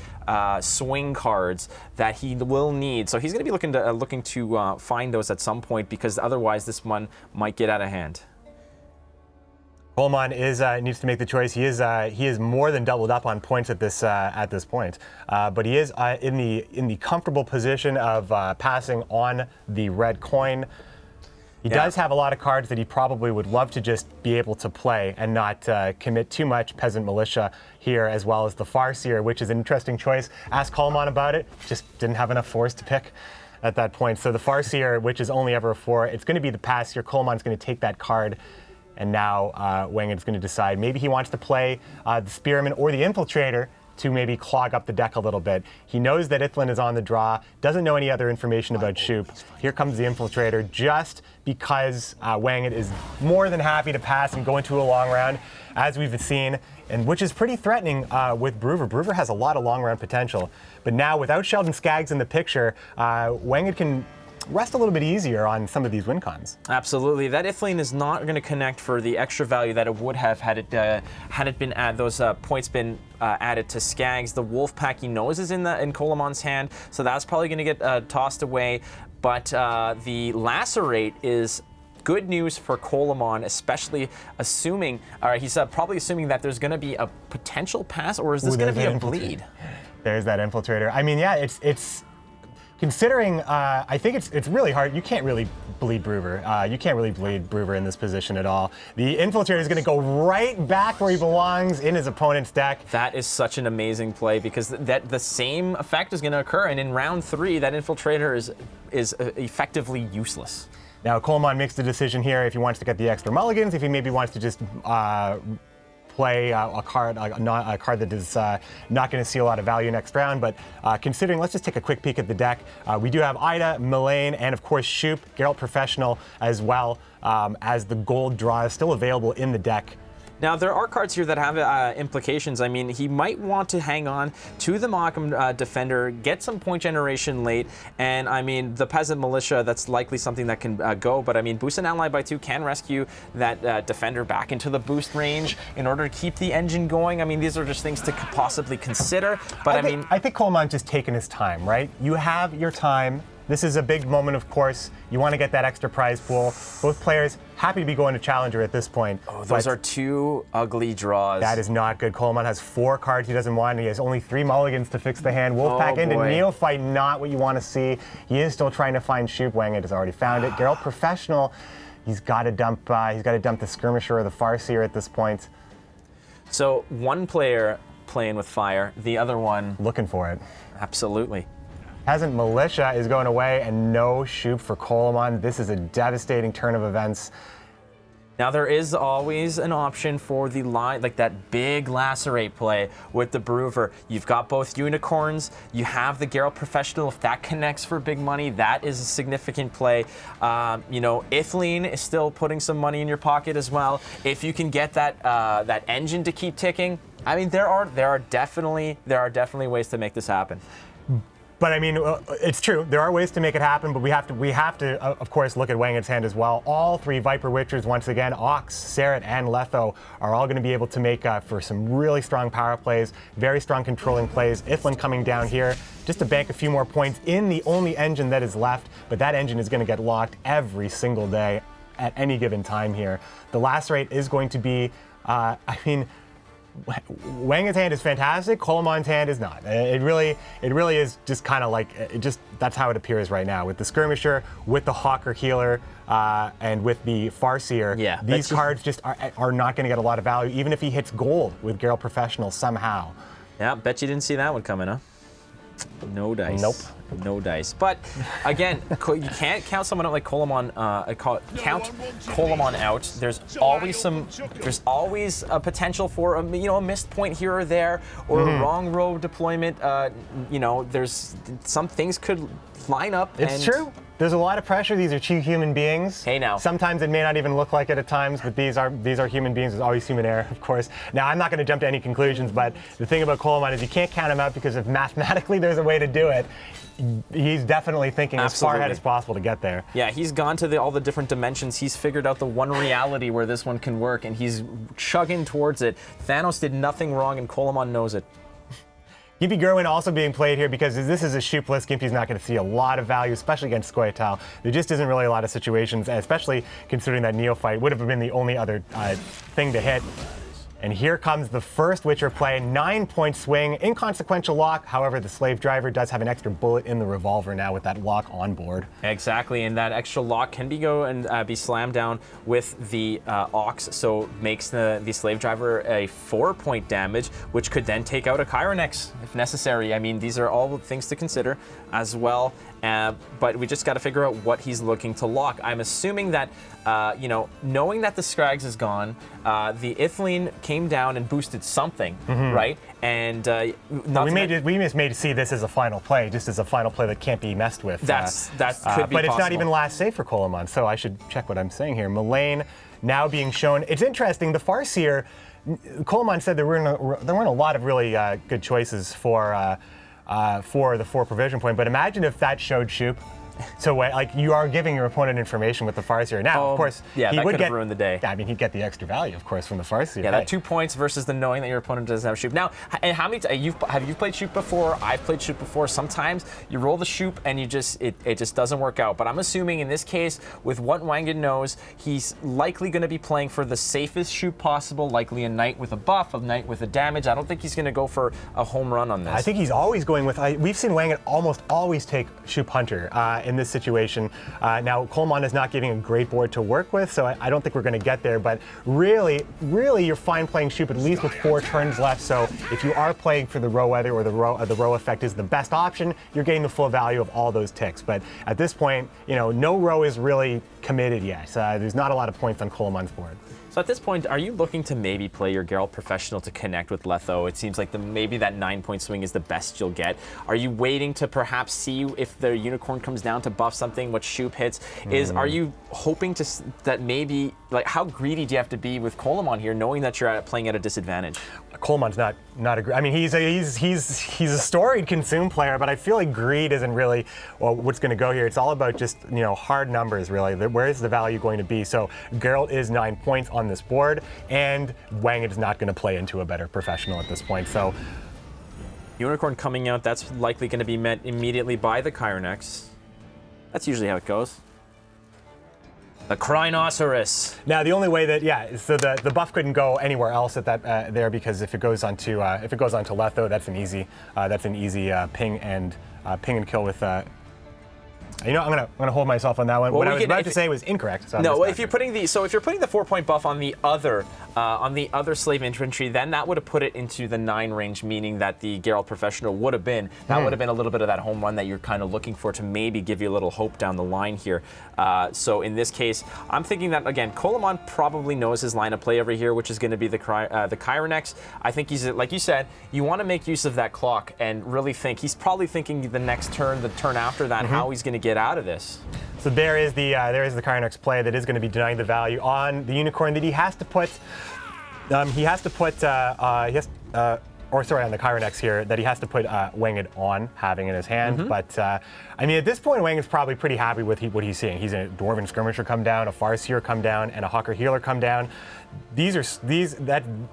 S2: swing cards that he will need. So he's going to be looking to find those at some point because otherwise this one might get out of hand.
S1: Coleman needs to make the choice. He is more than doubled up on points at this point, but he is in the comfortable position of passing on the red coin. He does have a lot of cards that he probably would love to just be able to play and not commit too much Peasant Militia here, as well as the Farseer, which is an interesting choice. Ask Coleman about it. Just didn't have enough 4s to pick at that point. So the Farseer, which is only ever a 4, it's going to be the pass here. Coleman's going to take that card. And now Wanged's going to decide maybe he wants to play the Spearman or the Infiltrator to maybe clog up the deck a little bit. He knows that Ithlin is on the draw, doesn't know any other information about Shoop. Here comes the Infiltrator just because Wanged is more than happy to pass and go into a long round, as we've seen, and which is pretty threatening with Brewer. Brewer has a lot of long round potential. But now without Sheldon Skaggs in the picture, Wanged can rest a little bit easier on some of these win cons. Absolutely.
S2: That Ithlin is not going to connect for the extra value that it would have had it been those points been added to Skaggs. The Wolfpack he knows is in Coleman's hand, so that's probably going to get tossed away. But the Lacerate is good news for Coleman, especially assuming, he's probably assuming that there's going to be a potential pass, or is this going to be a bleed?
S1: There's that Infiltrator. I mean, yeah, it's considering, I think it's really hard. You can't really bleed Brewer. You can't really bleed Brewer in this position at all. The Infiltrator is going to go right back where he belongs in his opponent's deck.
S2: That is such an amazing play because the same effect is going to occur, and in round 3, that Infiltrator is effectively useless.
S1: Now Coleman makes the decision here if he wants to get the extra mulligans, if he maybe wants to just play a card that is not going to see a lot of value next round. But considering, let's just take a quick peek at the deck. We do have Ida, Mullane, and of course Shoop, Geralt Professional as well, as the gold draw is still available in the deck.
S2: Now, there are cards here that have implications. I mean, he might want to hang on to the Markham Defender, get some point generation late, and I mean, the Peasant Militia, that's likely something that can go, but I mean, boost an ally by 2 can rescue that Defender back into the boost range in order to keep the engine going. I mean, these are just things to possibly consider, but
S1: I think Coleman's just taking his time, right? You have your time. This is a big moment, of course. You want to get that extra prize pool. Both players happy to be going to Challenger at this point.
S2: Oh, those are 2 ugly draws.
S1: That is not good. Coleman has 4 cards he doesn't want. He has only 3 mulligans to fix the hand. Wolfpack into Neophyte, not what you want to see. He is still trying to find Shoop. Wangit has already found it. Geralt Professional, he's got to dump the Skirmisher or the Farseer at this point.
S2: So one player playing with fire, the other one
S1: looking for it.
S2: Absolutely.
S1: Peasant Militia is going away, and no Shoop for Coleman. This is a devastating turn of events.
S2: Now, there is always an option for the line, like that big lacerate play with the Brewer. You've got both unicorns. You have the Geralt Professional. If that connects for big money, that is a significant play. You know, Ithleen is still putting some money in your pocket as well. If you can get that engine to keep ticking, I mean, there are definitely ways to make this happen.
S1: But I mean, it's true. There are ways to make it happen, but we have to, of course, look at Wangit's hand as well. All 3 Viper Witchers, once again, Ox, Seret, and Letho are all going to be able to make for some really strong power plays, very strong controlling plays. Iflin coming down here just to bank a few more points in the only engine that is left, but that engine is going to get locked every single day at any given time here. The lacerate is going to be, I mean, Wangit's hand is fantastic. Coleman's hand is not. It really is just kind of like that's how it appears right now with the Skirmisher, with the Hawker Healer, and with the Farseer.
S2: Yeah,
S1: these cards just are not going to get a lot of value, even if he hits gold with Geralt Professional somehow.
S2: Yeah, bet you didn't see that one coming, huh? No dice.
S1: Nope.
S2: No dice. But again, you can't count someone out like Coleman. Count Coleman out. There's always a potential for a missed point here or there, or a wrong row deployment. There's some things could line up.
S1: It's true. There's a lot of pressure. These are 2 human beings.
S2: Hey now.
S1: Sometimes it may not even look like it at times, but these are human beings. There's always human error, of course. Now, I'm not going to jump to any conclusions, but the thing about Coleman is you can't count him out because if mathematically there's a way to do it, he's definitely thinking as far ahead as possible to get there.
S2: Yeah, he's gone to all the different dimensions. He's figured out the one reality where this one can work, and he's chugging towards it. Thanos did nothing wrong, and Coleman knows it.
S1: Gimpy Gerwin also being played here because this is a Shoop list. Gimpy's not going to see a lot of value, especially against Scoia'tael. There just isn't really a lot of situations, especially considering that Neophyte would have been the only other thing to hit. And here comes the first Witcher play, 9-point swing, inconsequential lock. However, the Slave Driver does have an extra bullet in the revolver now with that lock on board.
S2: Exactly, and that extra lock can be slammed down with the Ox, so makes the Slave Driver a 4-point damage, which could then take out a Chironex if necessary. I mean, these are all things to consider as well. But we just got to figure out what he's looking to lock. I'm assuming that, knowing that the Scrags is gone, the Ithleen came down and boosted something, right? And
S1: we just made to see this as a final play, just as a final play that can't be messed with.
S2: That could be
S1: But it's
S2: possible.
S1: not even last save for Coleman, so I should check what I'm saying here. Mullane now being shown. It's interesting. The Farseer, Coleman said there weren't a lot of really good choices for the 4 provision point, but imagine if that showed Shoop. So, like, you are giving your opponent information with the Farseer. Now, of course,
S2: yeah,
S1: he
S2: that
S1: would
S2: could have ruined the day.
S1: I mean, he'd get the extra value, of course, from the Farseer.
S2: Yeah, that 2 points versus the knowing that your opponent doesn't have Shoop. Now, and how many have you played Shoop before? I've played Shoop before. Sometimes you roll the Shoop and it just doesn't work out. But I'm assuming in this case, with what Wangit knows, he's likely going to be playing for the safest Shoop possible, likely a knight with a buff, a knight with a damage. I don't think he's going to go for a home run on this.
S1: I think he's always going with. We've seen Wangit almost always take Shoop Hunter. in this situation. Now, Coleman is not giving a great board to work with, so I don't think we're going to get there. But really, you're fine playing Shoop at least with 4 turns left. So if you are playing for the row weather or the row effect is the best option, you're getting the full value of all those ticks. But at this point, no row is really committed yet. There's not a lot of points on Coleman's board.
S2: So at this point, are you looking to maybe play your Geralt Professional to connect with Letho? It seems like maybe that 9-point swing is the best you'll get. Are you waiting to perhaps see if the Unicorn comes down to buff something, what Shoop hits? Are you hoping that maybe, like, how greedy do you have to be with Coleman here, knowing that you're playing at a disadvantage?
S1: Coleman's not a. I mean, he's a storied consume player, but I feel like greed isn't really what's going to go here. It's all about just hard numbers, really. Where is the value going to be? So Geralt is 9 points on this board, and Wang is not going to play into a better Professional at this point. So
S2: Unicorn coming out, that's likely going to be met immediately by the Chironex. That's usually how it goes. The Crinoceros.
S1: Now the only way that so the buff couldn't go anywhere else at that there, because if it goes onto Letho, that's an easy ping and kill with. I'm gonna hold myself on that one. What I was about to say was incorrect. So
S2: no, if you're putting the 4-point buff on the other slave infantry, then that would have put it into the 9 range, meaning that the Geralt Professional would have been a little bit of that home run that you're kind of looking for to maybe give you a little hope down the line here. So in this case, I'm thinking that again, Coleman probably knows his line of play over here, which is going to be the Chironex. I think he's, like you said, you want to make use of that clock and really think. He's probably thinking the next turn, the turn after that, how he's going to get out of this.
S1: So there is the Chironex play that is going to be denying the value on the Unicorn that he has to put. On the Chironex here, that he has to put Wanged on having in his hand. But I mean, at this point, Wang is probably pretty happy with what he's seeing. He's a Dwarven Skirmisher come down, a Farseer come down, and a Hawker Healer come down.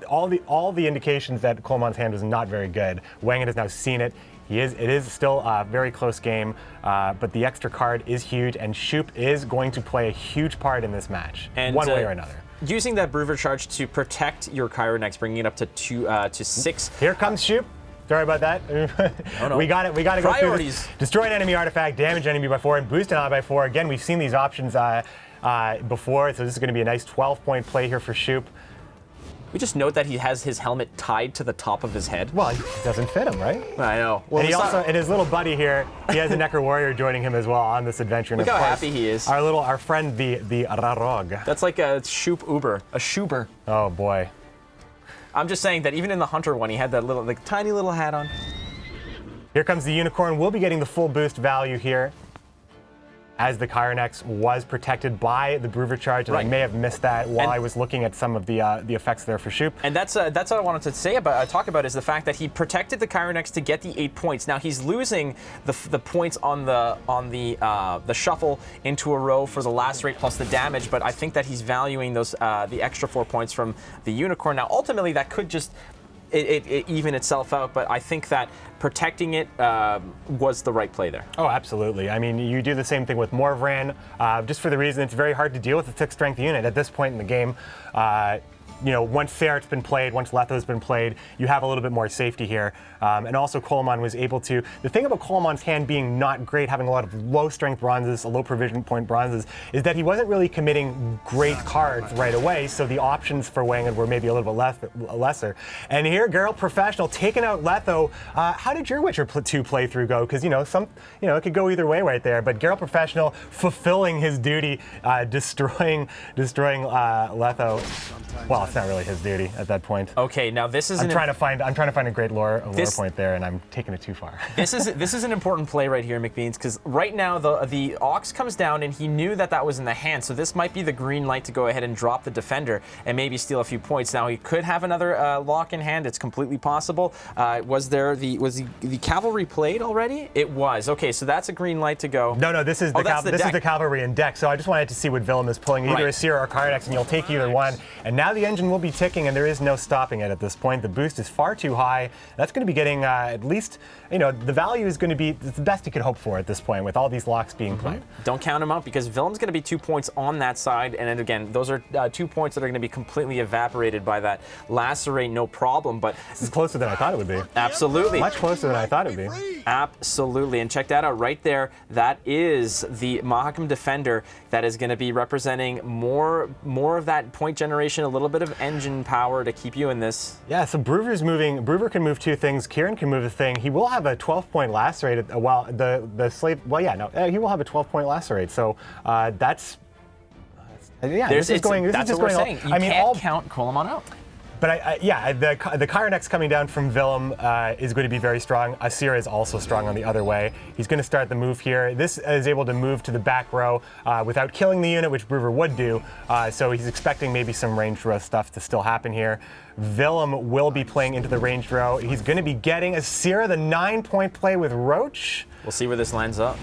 S1: All the indications that Coleman's hand was not very good. Wanged has now seen it. It is still a very close game, but the extra card is huge, and Shoop is going to play a huge part in this match, one way or another.
S2: Using that Brewer charge to protect your Chironex, bringing it up to 6.
S1: Here comes Shoop. Sorry about that.
S2: Oh, no.
S1: We got it. We got to go through this. Destroy an enemy artifact, damage enemy by 4, and boost an ally by 4. Again, we've seen these options before, so this is going to be a nice 12-point play here for Shoop.
S2: We just note that he has his helmet tied to the top of his head.
S1: Well, it doesn't fit him, right?
S2: I know. Well,
S1: and his little buddy here, he has a Necro Warrior joining him as well on this adventure.
S2: Look how happy he is.
S1: Our friend, the Rarog.
S2: That's like a Shoop Uber, a Schuber.
S1: Oh boy.
S2: I'm just saying that even in the Hunter one, he had that little, tiny little hat on.
S1: Here comes the Unicorn. We'll be getting the full boost value here, as the Chironex was protected by the Brewer charge, and I may have missed that while I was looking at some of the effects there for Shoop.
S2: And that's what I wanted to talk about is the fact that he protected the Chironex to get the 8 points. Now he's losing the points on the shuffle into a row for the last rate plus the damage, but I think that he's valuing those the extra 4 points from the Unicorn. Now ultimately that could just it even itself out, but I think that protecting it was the right play there. Oh, absolutely. I mean, you do the same thing with Morvran, just for the reason it's very hard to deal with a 6-strength unit at this point in the game. Once Ferret's been played, once Letho's been played, you have a little bit more safety here. And also Coleman was able to, the thing about Coleman's hand being not great, having a lot of low strength bronzes, low provision point bronzes, is that he wasn't really committing great cards right away, so the options for Wanged were maybe a little bit lesser. And here, Geralt Professional taking out Letho. How did your Witcher 2 playthrough go? Because, it could go either way right there, but Geralt Professional fulfilling his duty, destroying Letho. Well, it's not really his duty at that point. Okay, now this is I'm trying to find a great lore point there, and I'm taking it too far. This is an important play right here, McBeans, because right now the Ox comes down, and he knew that was in the hand, so this might be the green light to go ahead and drop the defender and maybe steal a few points. Now he could have another lock in hand. It's completely possible. Was the cavalry played already? It was. Okay, so that's a green light to go. No, this is the cavalry in deck. So I just wanted to see what Willem is pulling, either a Seer or a Chironex, and you'll take either one. And now the
S1: the engine will be ticking, and there is no stopping it at this point. The boost is far too high. That's going to be getting at least, the value is going to be the best you could hope for at this point with all these locks being played.
S2: Don't count them out because Willem's going to be 2 points on that side, and then again, those are 2 points that are going to be completely evaporated by that lacerate, no problem. But
S1: this is closer than I thought it would be.
S2: Absolutely.
S1: Much closer than I thought it would be.
S2: Absolutely. And check that out right there. That is the Mahakam Defender that is going to be representing more of that point generation, a little bit of engine power to keep you in this.
S1: Yeah, so Brewer's moving. Brewer can move 2 things. Kieran can move a thing. He will have a 12-point lacerate. Well, the slave. Well, yeah, no, he will have a 12-point lacerate. So that's. Yeah,
S2: that's
S1: just
S2: what we're
S1: going
S2: saying. You can't count Coleman out.
S1: But the Kyrenex coming down from Willem is going to be very strong. Asira is also strong on the other way. He's going to start the move here. This is able to move to the back row without killing the unit, which Brewer would do. So he's expecting maybe some ranged row stuff to still happen here. Willem will be playing into the ranged row. He's going to be getting Asira, the 9-point play with Roach.
S2: We'll see where this lands up.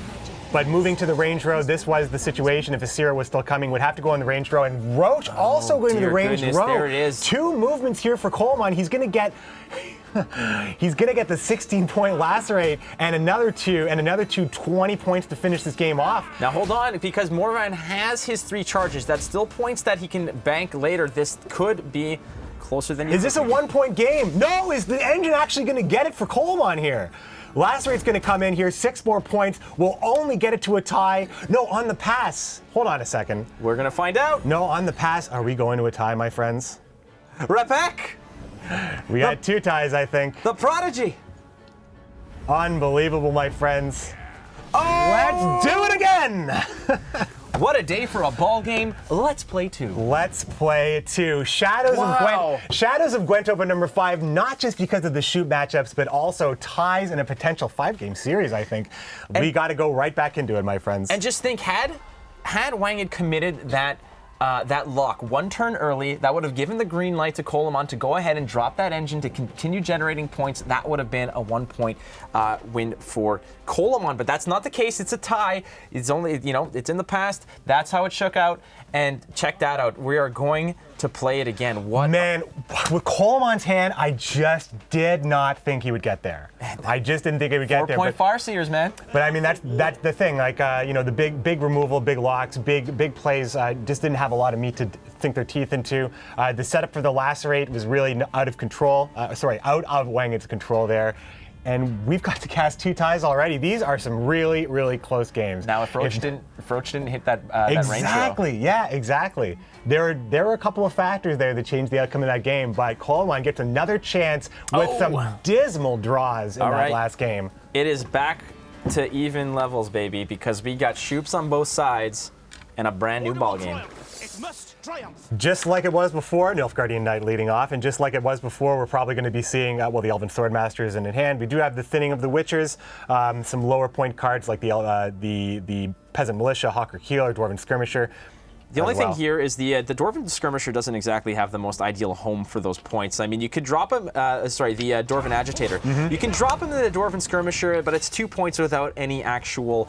S1: But moving to the range row, this was the situation. If Asira was still coming, would have to go on the range row. And Roach also going to the range row.
S2: There it is.
S1: 2 movements here for Coleman. He's going to get the 16-point lacerate and another 2 20 points to finish this game off.
S2: Now hold on, because Morvan has his 3 charges. That's still points that he can bank later. This could be closer than you
S1: Is this a 1-point game? No, is the engine actually going to get it for Coleman here? Lacerate's going to come in here, 6 more points. We'll only get it to a tie. No, on the pass. Hold on a second.
S2: We're going to find out.
S1: No, on the pass. Are we going to a tie, my friends?
S2: Repek.
S1: We got 2 ties, I think.
S2: The Prodigy.
S1: Unbelievable, my friends.
S2: Oh!
S1: Let's do it again.
S2: What a day for a ball game. Let's play 2.
S1: Let's play 2. Shadows of Gwent. Shadows of Gwent Open number 5, not just because of the shoot matchups, but also ties in a potential 5-game series, I think. We got to go right back into it, my friends.
S2: And just think, had Wang had committed that lock 1 turn early, that would have given the green light to Coleman to go ahead and drop that engine to continue generating points. That would have been a 1-point win for Coleman, but that's not the case. It's a tie. It's only, it's in the past. That's how it shook out. And check that out. We are going to play it again.
S1: Man, with Coleman's hand, I just did not think he would get there. I just didn't think he would get there.
S2: 4-point Farseers, man.
S1: But I mean, that's the thing. Like, the big removal, big locks, big plays just didn't have a lot of meat to sink their teeth into. The setup for the lacerate was really out of control. Out of Wang's control there. And we've got to cast 2 ties already. These are some really, really close games.
S2: Now, if Roach didn't hit that range row.
S1: Exactly, yeah, exactly. There were a couple of factors there that changed the outcome of that game, but Coleman gets another chance with some dismal draws in that last game.
S2: It is back to even levels, baby, because we got shoops on both sides and a brand new ball game.
S3: It must triumph.
S1: Just like it was before, Nilfgaardian Knight leading off, and just like it was before, we're probably going to be seeing, the Elven Swordmaster is in hand. We do have the thinning of the Witchers, some lower point cards like the Peasant Militia, Hawker Keeler, Dwarven Skirmisher.
S2: The only thing here is the Dwarven Skirmisher doesn't exactly have the most ideal home for those points. I mean, you could drop him, the Dwarven Agitator. You can drop him in the Dwarven Skirmisher, but it's 2 points without any actual,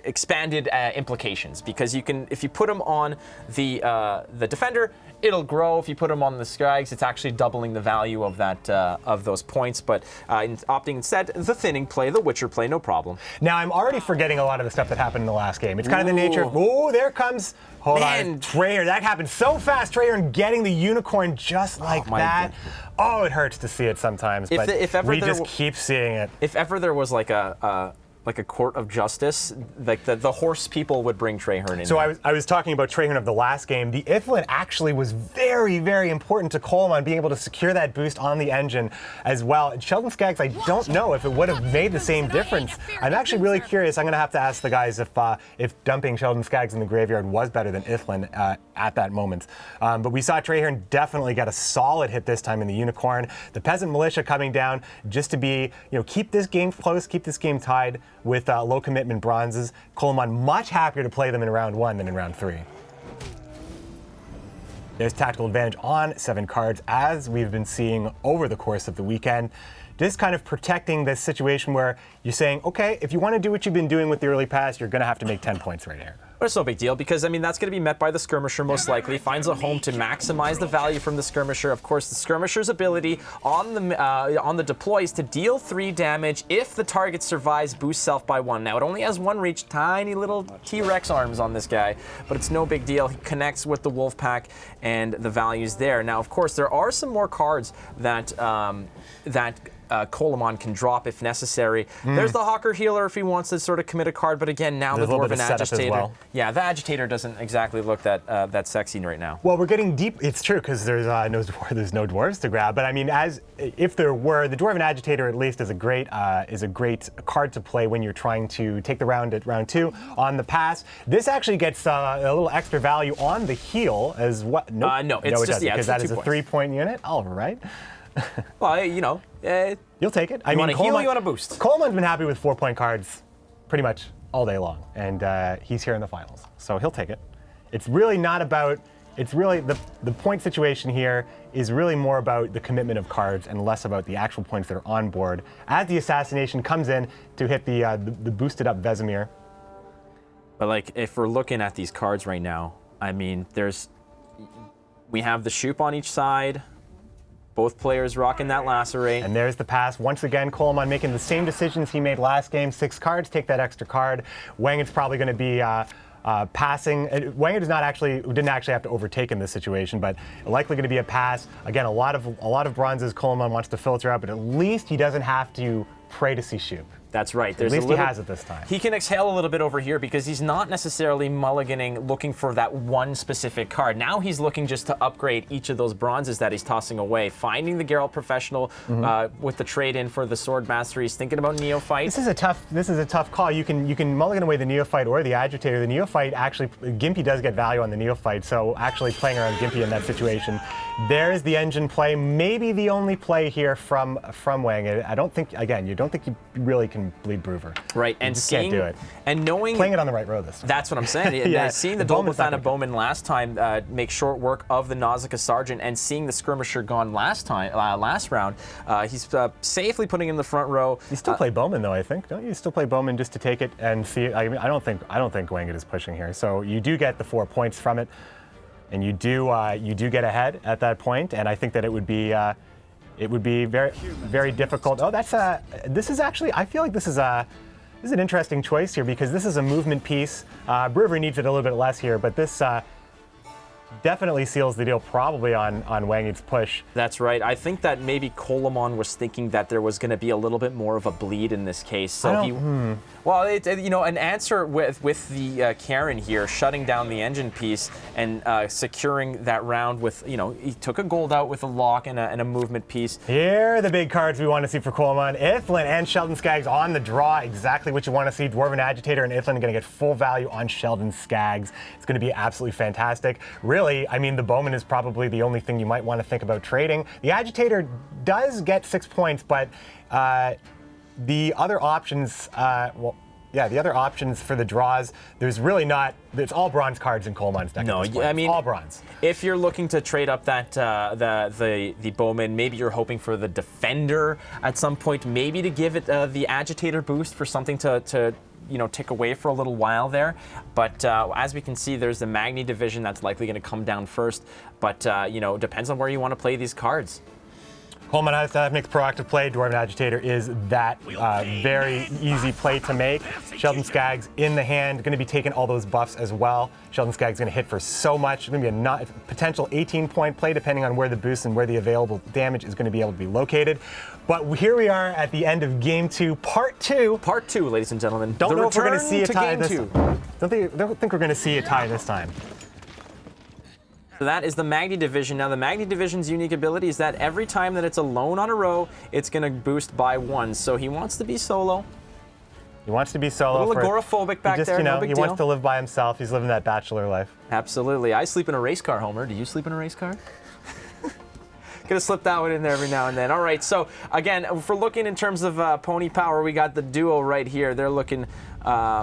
S2: expanded implications. Because you can, if you put him on the Defender, it'll grow. If you put him on the Scrags, it's actually doubling the value of that of those points. But opting instead, the thinning play, the Witcher play, no problem.
S1: Now, I'm already forgetting a lot of the stuff that happened in the last game. It's kind of the nature of, there comes, hold on, Treyarch. That happened so fast, Treyarch getting the unicorn just like that. Oh, it hurts to see it sometimes, but we just keep seeing it.
S2: If ever there was like a court of justice, like the horse people would bring Treyarch in.
S1: So I was talking about Treyarch of the last game. The Iflin actually was very, very important to Coleman being able to secure that boost on the engine as well. Sheldon Skaggs, I don't know if it would have made the same difference. I'm actually really curious. I'm going to have to ask the guys if dumping Sheldon Skaggs in the graveyard was better than Iflin at that moment. But we saw Treyarch definitely get a solid hit this time in the Unicorn. The Peasant Militia coming down just to be, keep this game close, keep this game tied with low commitment bronzes. Coleman much happier to play them in round 1 than in round 3. There's tactical advantage on 7 cards, as we've been seeing over the course of the weekend. Just kind of protecting this situation where you're saying, okay, if you want to do what you've been doing with the early pass, you're going to have to make 10 points right here.
S2: But it's no big deal because, I mean, that's going to be met by the skirmisher most likely. Finds a home to maximize the value from the skirmisher. Of course, the skirmisher's ability on the deploy is to deal 3 damage. If the target survives, boost self by 1. Now, it only has 1 reach, tiny little T-Rex arms on this guy, but it's no big deal. He connects with the wolf pack and the value's there. Now, of course, there are some more cards that Coleman can drop if necessary. There's the Hawker Healer if he wants to sort of commit a card, but again, now
S1: There's
S2: the
S1: a little bit
S2: Dwarven
S1: of setup as
S2: Agitator.
S1: well.
S2: Yeah, the Agitator doesn't exactly look that sexy right now.
S1: Well, we're getting deep. It's true because there's no dwarves to grab. But I mean, if there were, the Dwarven Agitator at least is a great card to play when you're trying to take the round at round 2 on the pass. This actually gets a little extra value on the heal as well.
S2: No, it's just
S1: because that is a
S2: 2 points.
S1: 3-point unit. All right.
S2: Well, you know.
S1: You'll take it.
S2: You want to heal, you want to boost.
S1: Coleman's been happy with 4-point cards pretty much all day long, and he's here in the finals, so he'll take it. It's really not about. It's really the point situation here is really more about the commitment of cards and less about the actual points that are on board. As the assassination comes in to hit the boosted up Vesemir.
S2: But like, if we're looking at these cards right now, I mean, we have the Shoop on each side. Both players rocking that lacerate.
S1: And there's the pass. Once again, Coleman making the same decisions he made last game. 6 cards, take that extra card. Wang is probably going to be passing. Wang didn't actually have to overtake in this situation, but likely going to be a pass. Again, a lot of bronzes Coleman wants to filter out, but at least he doesn't have to pray to see Shoop.
S2: That's right.
S1: At least he has it this time.
S2: He can exhale a little bit over here because he's not necessarily mulliganing looking for that one specific card. Now he's looking just to upgrade each of those bronzes that he's tossing away. Finding the Geralt Professional with the trade-in for the Sword Master. He's thinking about Neophyte.
S1: This is a tough call. You can mulligan away the Neophyte or the Agitator. The Neophyte actually, Gimpy does get value on the Neophyte, so actually playing around Gimpy in that situation. There's the engine play, maybe the only play here from Wang. I don't think you really can bleed Bruver.
S2: Right, and
S1: can't do it.
S2: And knowing
S1: playing it on the right row this time.
S2: That's what I'm saying.
S1: Yeah,
S2: seeing the
S1: Bowman's not
S2: Dolbothana Bowman last time make short work of the Nausicaa Sergeant, and seeing the Skirmisher gone last round, he's safely putting in the front row.
S1: You still play Bowman though, I think, don't you? Still play Bowman just to take it and see. I mean, I don't think Wangit is pushing here. So you do get the 4 points from it, and you do get ahead at that point. And I think that it would be very, very difficult. Oh, this is actually, I feel like this is an interesting choice here because this is a movement piece. Brewer needs it a little bit less here, but this definitely seals the deal probably on Wangit's push.
S2: That's right. I think that maybe Coleman was thinking that there was going to be a little bit more of a bleed in this case. So well, an answer with the Karen here, shutting down the engine piece and securing that round with, he took a gold out with a lock and a movement piece.
S1: Here are the big cards we want to see for Coleman. Iflin and Sheldon Skaggs on the draw, exactly what you want to see. Dwarven Agitator and Iflin are going to get full value on Sheldon Skaggs. It's going to be absolutely fantastic. Really, I mean, the Bowman is probably the only thing you might want to think about trading. The Agitator does get 6 points, but the other options, the other options for the draws, there's really not. It's all bronze cards in Coleman's deck.
S2: No,
S1: I mean all bronze.
S2: If you're looking to trade up that the Bowman, maybe you're hoping for the Defender at some point, maybe to give it the Agitator boost for something to tick away for a little while there. But as we can see, there's the Magni division that's likely going to come down first. But depends on where you want to play these cards.
S1: Coleman makes proactive play. Dwarven Agitator is that very easy play to make. Sheldon Skaggs in the hand, going to be taking all those buffs as well. Sheldon Skaggs going to hit for so much. It's going to be a potential 18-point play depending on where the boost and where the available damage is going to be able to be located. But here we are at the end of Game 2, Part 2.
S2: Part 2, ladies and gentlemen.
S1: Don't know if we're going to see a tie
S2: this time.
S1: Don't think we're going to see a tie this time.
S2: So that is the Magni division. Now the Magni division's unique ability is that every time that it's alone on a row, it's going to boost by 1. So he wants to be solo.
S1: He wants to be solo.
S2: A little agoraphobic back there, no big
S1: deal. He wants to live by himself. He's living that bachelor life.
S2: Absolutely. I sleep in a race car, Homer. Do you sleep in a race car? Gonna slip that one in there every now and then. All right, so again, if we're looking in terms of pony power, we got the duo right here. They're looking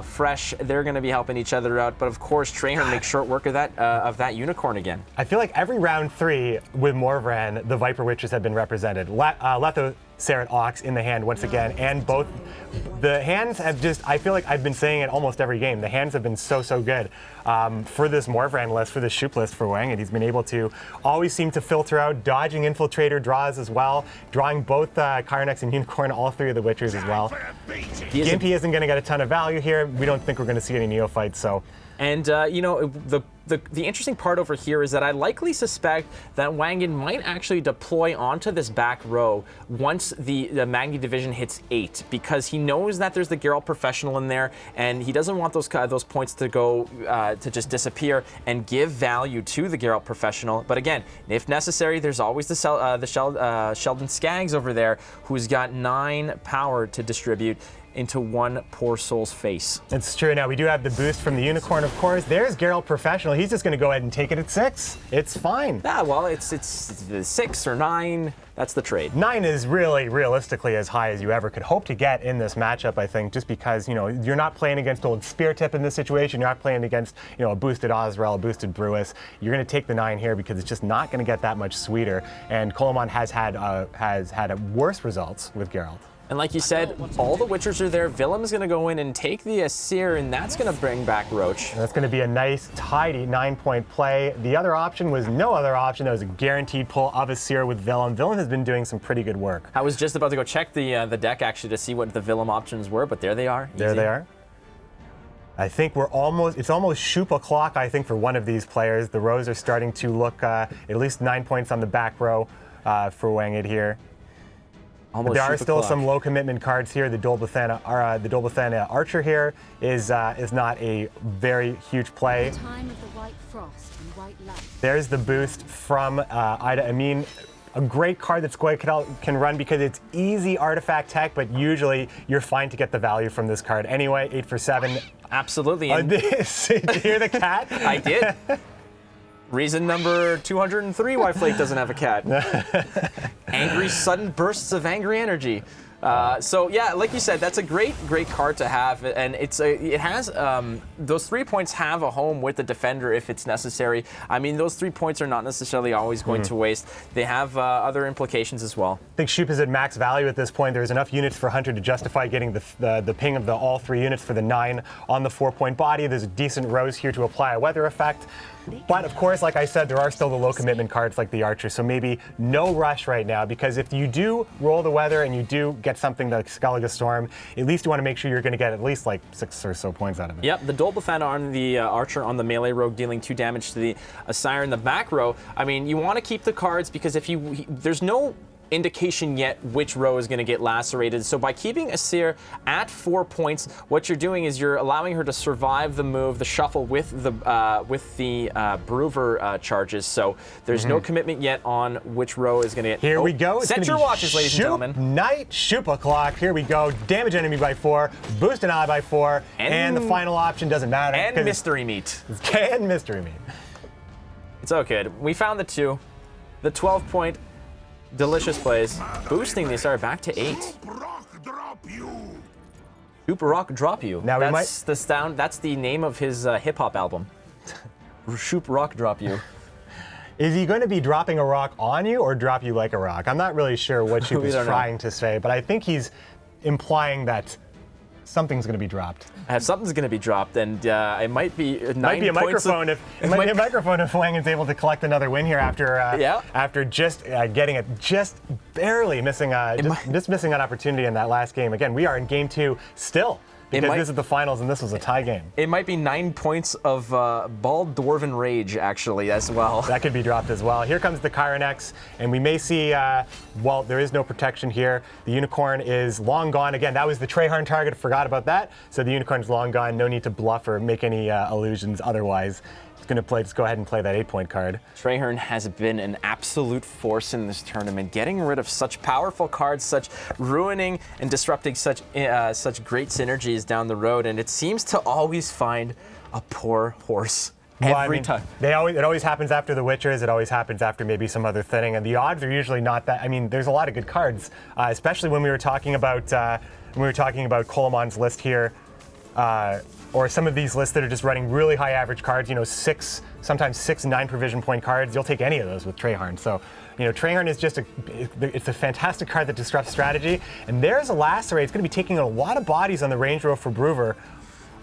S2: fresh. They're gonna be helping each other out, but of course, Trainer makes short work of that unicorn again.
S1: I feel like every round 3 with Morvran, the Viper Witches have been represented. Letho Serret Ox in the hand once again, and both the hands have just, I feel like I've been saying it almost every game, the hands have been so good for this Morvran list, for the Shoop list for Wang, and he's been able to always seem to filter out, dodging Infiltrator draws as well, drawing both Karnax and Unicorn, all three of the Witchers as well. Gimpy isn't going to get a ton of value here. We don't think we're going to see any Neophytes, so.
S2: And, you know, the interesting part over here is that I likely suspect that Wangan might actually deploy onto this back row once the Magni division hits 8, because he knows that there's the Geralt Professional in there, and he doesn't want those points to go to just disappear and give value to the Geralt Professional. But again, if necessary, there's always the Sheldon Skaggs over there, who's got 9 power to distribute into one poor soul's face.
S1: It's true. Now, we do have the boost from the Unicorn, of course. There's Geralt Professional. He's just going to go ahead and take it at 6. It's fine.
S2: Yeah, well, it's 6 or 9. That's the trade.
S1: 9 is really, realistically, as high as you ever could hope to get in this matchup, I think, just because, you know, you're not playing against old Spear Tip in this situation. You're not playing against, you know, a boosted Ozrel, a boosted Brewis. You're going to take the 9 here because it's just not going to get that much sweeter. And Coleman has had worse results with Geralt.
S2: And like you said, all the Witchers are there. Willem's going to go in and take the Asir, and that's going to bring back Roach.
S1: And that's going to be a nice, tidy 9-point play. The other option was no other option. That was a guaranteed pull of Asir with Willem. Willem has been doing some pretty good work.
S2: I was just about to go check the deck, actually, to see what the Willem options were, but there they are.
S1: There they are. I think it's almost Shoop o'clock, I think, for one of these players. The rows are starting to look at least 9 points on the back row for Wanged here. There are still some low commitment cards here. The Dolbethana Archer here is not a very huge play.
S4: Time of the white frost and white light.
S1: There's the boost from Ida Amin. A great card that Squid can run because it's easy artifact tech, but usually you're fine to get the value from this card. Anyway, 8 for 7.
S2: Absolutely.
S1: Did you hear the cat?
S2: I did. Reason number 203 why Flake doesn't have a cat. Angry sudden bursts of angry energy. So yeah, like you said, that's a great card to have, and it has those 3 points have a home with the defender if it's necessary. I mean, those 3 points are not necessarily always going to waste. They have other implications as well.
S1: I think Shoop is at max value at this point. There's enough units for Hunter to justify getting the ping of all 3 units for the 9 on the 4-point body. There's a decent rows here to apply a weather effect. But of course, like I said, there are still the low commitment cards like the Archer, so maybe no rush right now, because if you do roll the weather and you do get something like Skellige Storm, at least you want to make sure you're going to get at least like 6 or so points out of it.
S2: Yep, the Dolbethana on the Archer on the melee rogue dealing 2 damage to the Asire in the back row. I mean, you want to keep the cards because there's no indication yet which row is going to get lacerated. So by keeping Asir at 4 points, what you're doing is you're allowing her to survive the move, the shuffle with the Brewer charges. So there's no commitment yet on which row is going to get.
S1: Here we go. It's
S2: set your watches, ladies and gentlemen.
S1: Night Shoop o'clock. Here we go. Damage enemy by 4, boost an eye by 4, and the final option doesn't matter.
S2: And mystery meat.
S1: And mystery meat.
S2: It's okay. We found the 2. The 12-point delicious plays, boosting the Asire back to 8. Shoop Rock Drop You.
S1: Now
S2: That's the name of his hip hop album. Shoop Rock Drop You.
S1: Is he going to be dropping a rock on you or drop you like a rock? I'm not really sure what Shoop is trying to say, but I think he's implying that something's going to be dropped.
S2: Something's going to be dropped, and it might be 9
S1: might be a microphone if Wang is able to collect another win here after just getting it, just barely missing missing an opportunity in that last game. Again, we are in game 2 still. Because this is the finals and this was a tie game.
S2: It might be 9 points of bald dwarven rage, actually, as well.
S1: That could be dropped as well. Here comes the Kyrenex, and we may see, well, there is no protection here. The Unicorn is long gone. Again, that was the Treyharn target. Forgot about that. So the Unicorn's long gone. No need to bluff or make any illusions otherwise. Just go ahead and play that 8-point card.
S2: Treyharn has been an absolute force in this tournament, getting rid of such powerful cards, such ruining and disrupting such great synergies down the road, and it seems to always find a poor horse every time.
S1: It always happens after the Witchers. It always happens after maybe some other thinning, and the odds are usually not that. I mean, there's a lot of good cards, especially when we were talking about Coleman's list here. or some of these lists that are just running really high average cards, sometimes 6 9 provision point cards, you'll take any of those with Treyharn. So, Treyharn is just it's a fantastic card that disrupts strategy. And there's a Lacerate. It's going to be taking a lot of bodies on the range row for Bruver.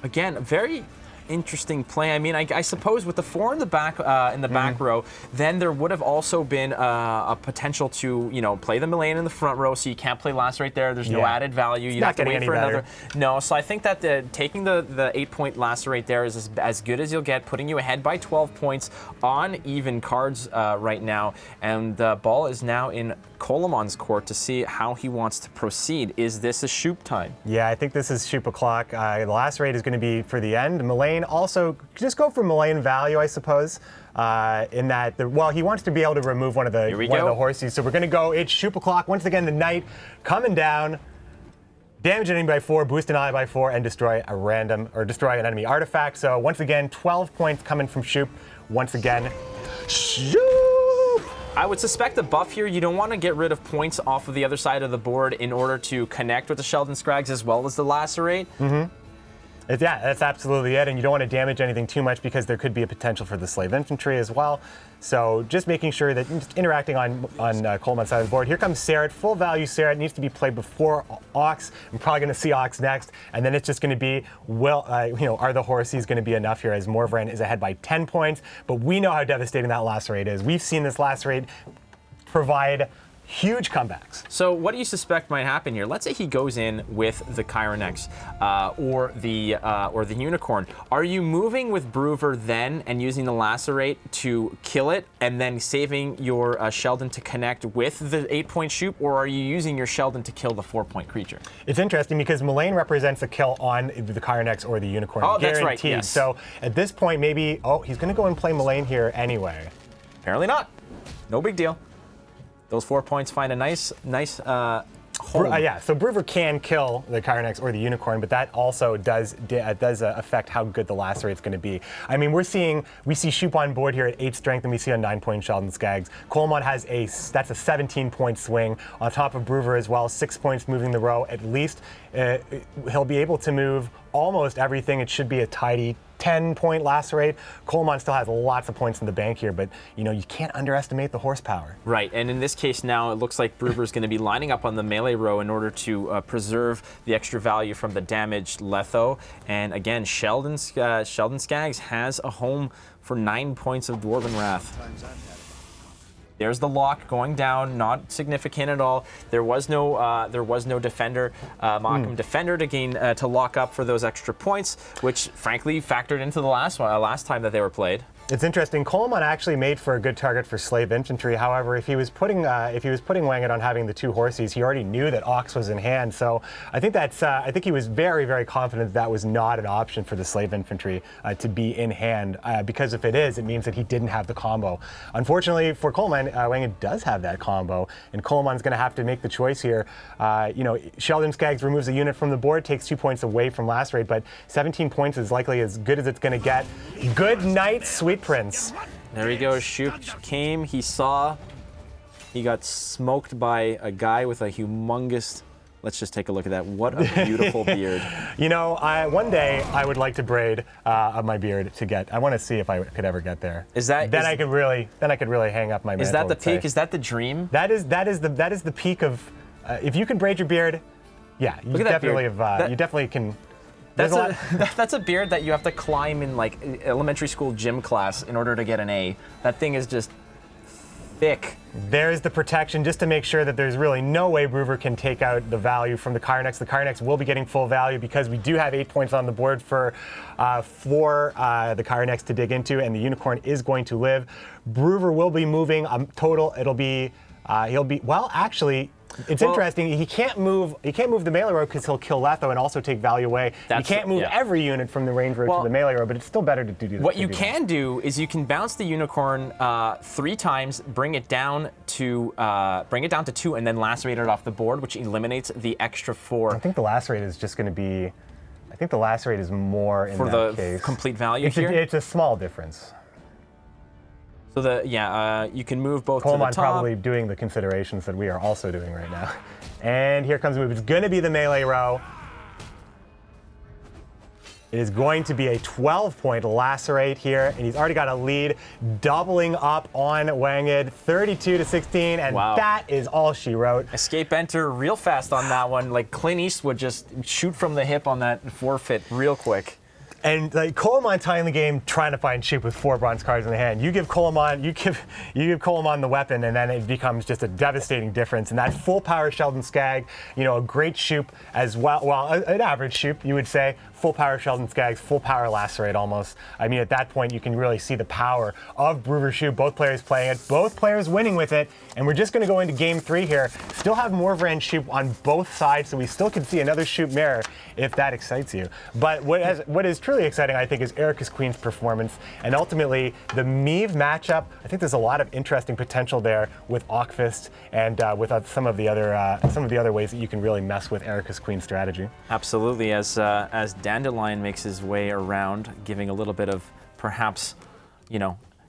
S2: Again, very interesting play. I mean, I suppose with the 4 in the back back row, then there would have also been a potential to play the Mullane in the front row, so you can't play Lacerate there. There's no added value. You'd have to wait for another. No, so I think that taking the 8-point Lacerate there is as good as you'll get, putting you ahead by 12 points on even cards right now, and the ball is now in Coleman's court to see how he wants to proceed. Is this a shoop time?
S1: Yeah, I think this is shoop o'clock. The Lacerate is going to be for the end. Mullane also, just go for Mullane value, I suppose. In that, he wants to be able to remove one of the horses. So we're going to go, it's shoop o'clock. Once again, the knight coming down, damage an enemy by 4, boost an ally by 4, and destroy an enemy artifact. So once again, 12 points coming from shoop. Once again, shoop!
S2: I would suspect the buff here, you don't want to get rid of points off of the other side of the board in order to connect with the Sheldon Scraggs as well as the Lacerate.
S1: Yeah, that's absolutely it, and you don't want to damage anything too much because there could be a potential for the Slave Infantry as well. So just making sure that just interacting on Coleman's side of the board. Here comes Serret, full value Serret, needs to be played before Ox. I'm probably going to see Ox next, and then it's just going to be, are the Horsies going to be enough here as Morvran is ahead by 10 points, but we know how devastating that Lacerate is. We've seen this Lacerate provide huge comebacks.
S2: So what do you suspect might happen here? Let's say he goes in with the Chironex or the Unicorn. Are you moving with Bruver then and using the Lacerate to kill it and then saving your Sheldon to connect with the 8-point shoop, or are you using your Sheldon to kill the 4-point creature?
S1: It's interesting because Mullane represents a kill on the Chironex or the Unicorn.
S2: Oh,
S1: guaranteed.
S2: That's right, yes.
S1: So at this point, maybe, he's going to go and play Mullane here anyway.
S2: Apparently not. No big deal. Those 4 points find a nice home.
S1: So Bruver can kill the Chironex or the Unicorn, but that also does affect how good the Lacerate's going to be. I mean, we see Shoop on board here at 8 strength, and we see a 9-point Sheldon Scraggs. Coleman has that's a 17-point swing on top of Bruver as well, 6 points moving the row at least. He'll be able to move almost everything. It should be a tidy 10-point Lacerate. Coleman still has lots of points in the bank here, but you can't underestimate the horsepower.
S2: Right, and in this case now it looks like Bruver's going to be lining up on the melee row in order to preserve the extra value from the damaged Letho. And again, Sheldon Scraggs has a home for 9 points of Dwarven Wrath. There's the lock going down, not significant at all. There was no defender, Markham defender to gain to lock up for those extra points, which frankly factored into the last time that they were played.
S1: It's interesting. Coleman actually made for a good target for Slave Infantry. However, if he was putting Wangit on having the 2 horses, he already knew that Ox was in hand. So I think he was very, very confident that was not an option for the Slave Infantry to be in hand. Because if it is, it means that he didn't have the combo. Unfortunately for Coleman, Wangit does have that combo, and Coleman's going to have to make the choice here. Sheldon Scraggs removes a unit from the board, takes 2 points away from Lacerate, but 17 points is likely as good as it's going to get. Good night, sweet Prince.
S2: There he goes. Shoop came. He saw. He got smoked by a guy with a humongous. Let's just take a look at that. What a beautiful beard.
S1: One day I would like to braid my beard to get. I want to see if I could ever get there. I could really hang up my mantle.
S2: Is that the peak? Is that the dream?
S1: That is the peak of. If you can braid your beard, yeah, you definitely can.
S2: That's a beard that you have to climb in like elementary school gym class in order to get an A. That thing is just thick.
S1: There's the protection just to make sure that there's really no way Bruver can take out the value from the Chironex. The Chironex will be getting full value because we do have 8 points on the board for the Chironex to dig into, and the Unicorn is going to live. Bruver will be moving total. It's interesting. He can't move the melee row because he'll kill Letho and also take value away. You can't move every unit from the range row to the melee row, but it's still better to do that.
S2: What you can do is you can bounce the Unicorn 3 times, bring it down to 2, and then lacerate it off the board, which eliminates the extra 4.
S1: I think the lacerate is just going to be. I think the lacerate is more in that case.
S2: For the complete value here.
S1: It's a small difference.
S2: So you can move both
S1: Coleman
S2: to the top.
S1: Probably doing the considerations that we are also doing right now. And here comes the move. It's going to be the melee row. It is going to be a 12-point lacerate here, and he's already got a lead, doubling up on Wanged, 32-16, and
S2: Wow.
S1: that is all she wrote.
S2: Escape enter real fast on that one. Like Clint Eastwood just shoot from the hip on that forfeit real quick.
S1: And like Coleman tying the game, trying to find Shoop with 4 bronze cards in the hand. You give Coleman, you give Coleman the weapon, and then it becomes just a devastating difference. And that full power Sheldon Skag, a great Shoop as well. Well, an average Shoop, you would say. Full power Sheldon Skaggs, full power lacerate almost. I mean, at that point, you can really see the power of Brewer Shoop. Both players playing it, both players winning with it. And we're just going to go into game 3 here. Still have Morvran Shoop on both sides, so we still can see another Shoop mirror if that excites you. But what is truly exciting, I think, is Erika's Queen's performance. And ultimately, the Meave matchup, I think there's a lot of interesting potential there with Ockfist and with some of the other ways that you can really mess with Erika's Queen strategy.
S2: Absolutely, as Dandelion makes his way around, giving a little bit of perhaps,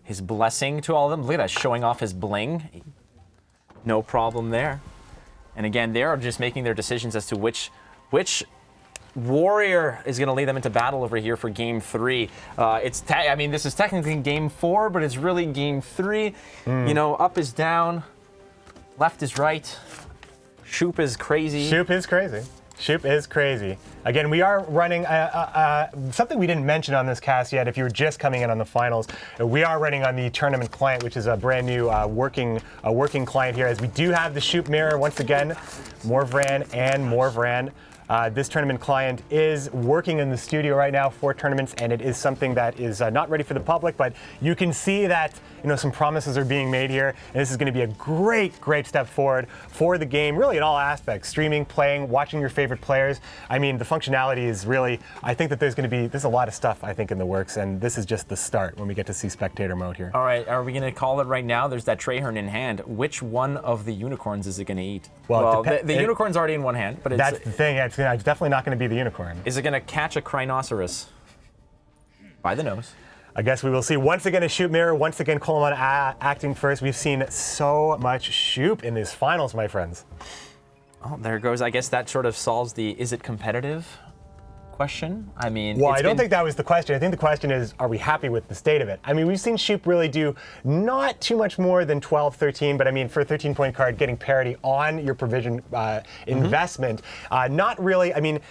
S2: his blessing to all of them. Look at that, showing off his bling. No problem there. And again, they are just making their decisions as to which warrior is going to lead them into battle over here for game 3. This is technically game 4, but it's really game 3. Up is down, left is right. Shoop is crazy.
S1: Shoop is crazy. Shoop is crazy. Again, we are running something we didn't mention on this cast yet. If you were just coming in on the finals, we are running on the tournament client, which is a brand new working client here. As we do have the Shoop mirror once again, Morvran and Morvran. This tournament client is working in the studio right now for tournaments, and it is something that is not ready for the public, but you can see that some promises are being made here, and this is going to be a great step forward for the game, really in all aspects: streaming, playing, watching your favorite players. I mean, the functionality is really, I think that there's a lot of stuff, I think, in the works, and this is just the start when we get to see spectator mode here.
S2: All right, are we going to call it right now? There's that Traherne in hand. Which one of the unicorns is it going to eat? Well, the unicorn's already in one hand, but
S1: that's the thing. It's definitely not going to be the unicorn.
S2: Is it going to catch a Crinoceros by the nose?
S1: I guess we will see. Once again, a Shoop mirror. Once again, Coleman acting first. We've seen so much Shoop in these finals, my friends.
S2: Oh, there goes. I guess that sort of solves the "is it competitive?" question. I mean,
S1: well, I don't think that was the question. I think the question is, are we happy with the state of it? I mean, we've seen Shoop really do not too much more than 12, 13, but I mean, for a 13-point card, getting parity on your provision investment, not really. I mean,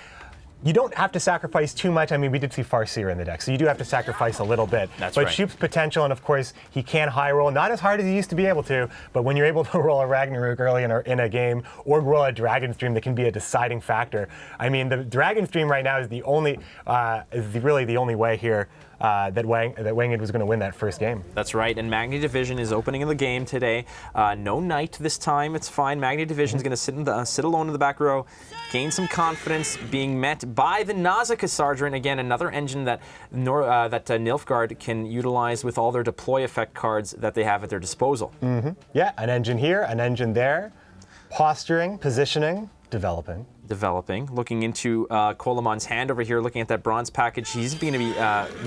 S1: you don't have to sacrifice too much. I mean, we did see Farseer in the deck, so you do have to sacrifice a little bit.
S2: That's
S1: but
S2: right.
S1: Shoop's potential, and of course, he can high roll, not as hard as he used to be able to, but when you're able to roll a Ragnarok early in a game, or roll a Dragon's Dream, that can be a deciding factor. I mean, the Dragon's Dream right now is really the only way here that Wanged was going to win that first game.
S2: That's right, and Magni Division is opening in the game today. No Knight this time, it's fine. Magni Division is going to sit alone in the back row, gain some confidence, being met by the Nausicaa Sergeant. Again, another engine that Nilfgaard can utilize with all their deploy effect cards that they have at their disposal.
S1: Yeah, an engine here, an engine there, posturing, positioning, developing.
S2: Looking into Coleman's hand over here, looking at that bronze package. He's going to be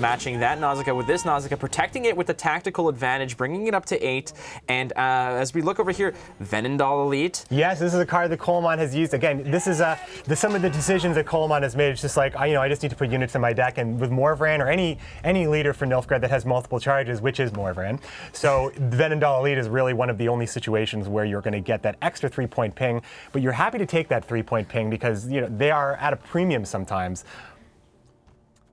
S2: matching that Nausicaa with this Nausicaa, protecting it with a tactical advantage, bringing it up to 8. And as we look over here, Venendal Elite.
S1: Yes, this is a card that Coleman has used. Again, this is some of the decisions that Coleman has made. It's just like, I just need to put units in my deck. And with Morvran, or any leader for Nilfgaard that has multiple charges, which is Morvran. So Venendal Elite is really one of the only situations where you're going to get that extra 3-point ping. But you're happy to take that 3-point ping because they are at a premium sometimes.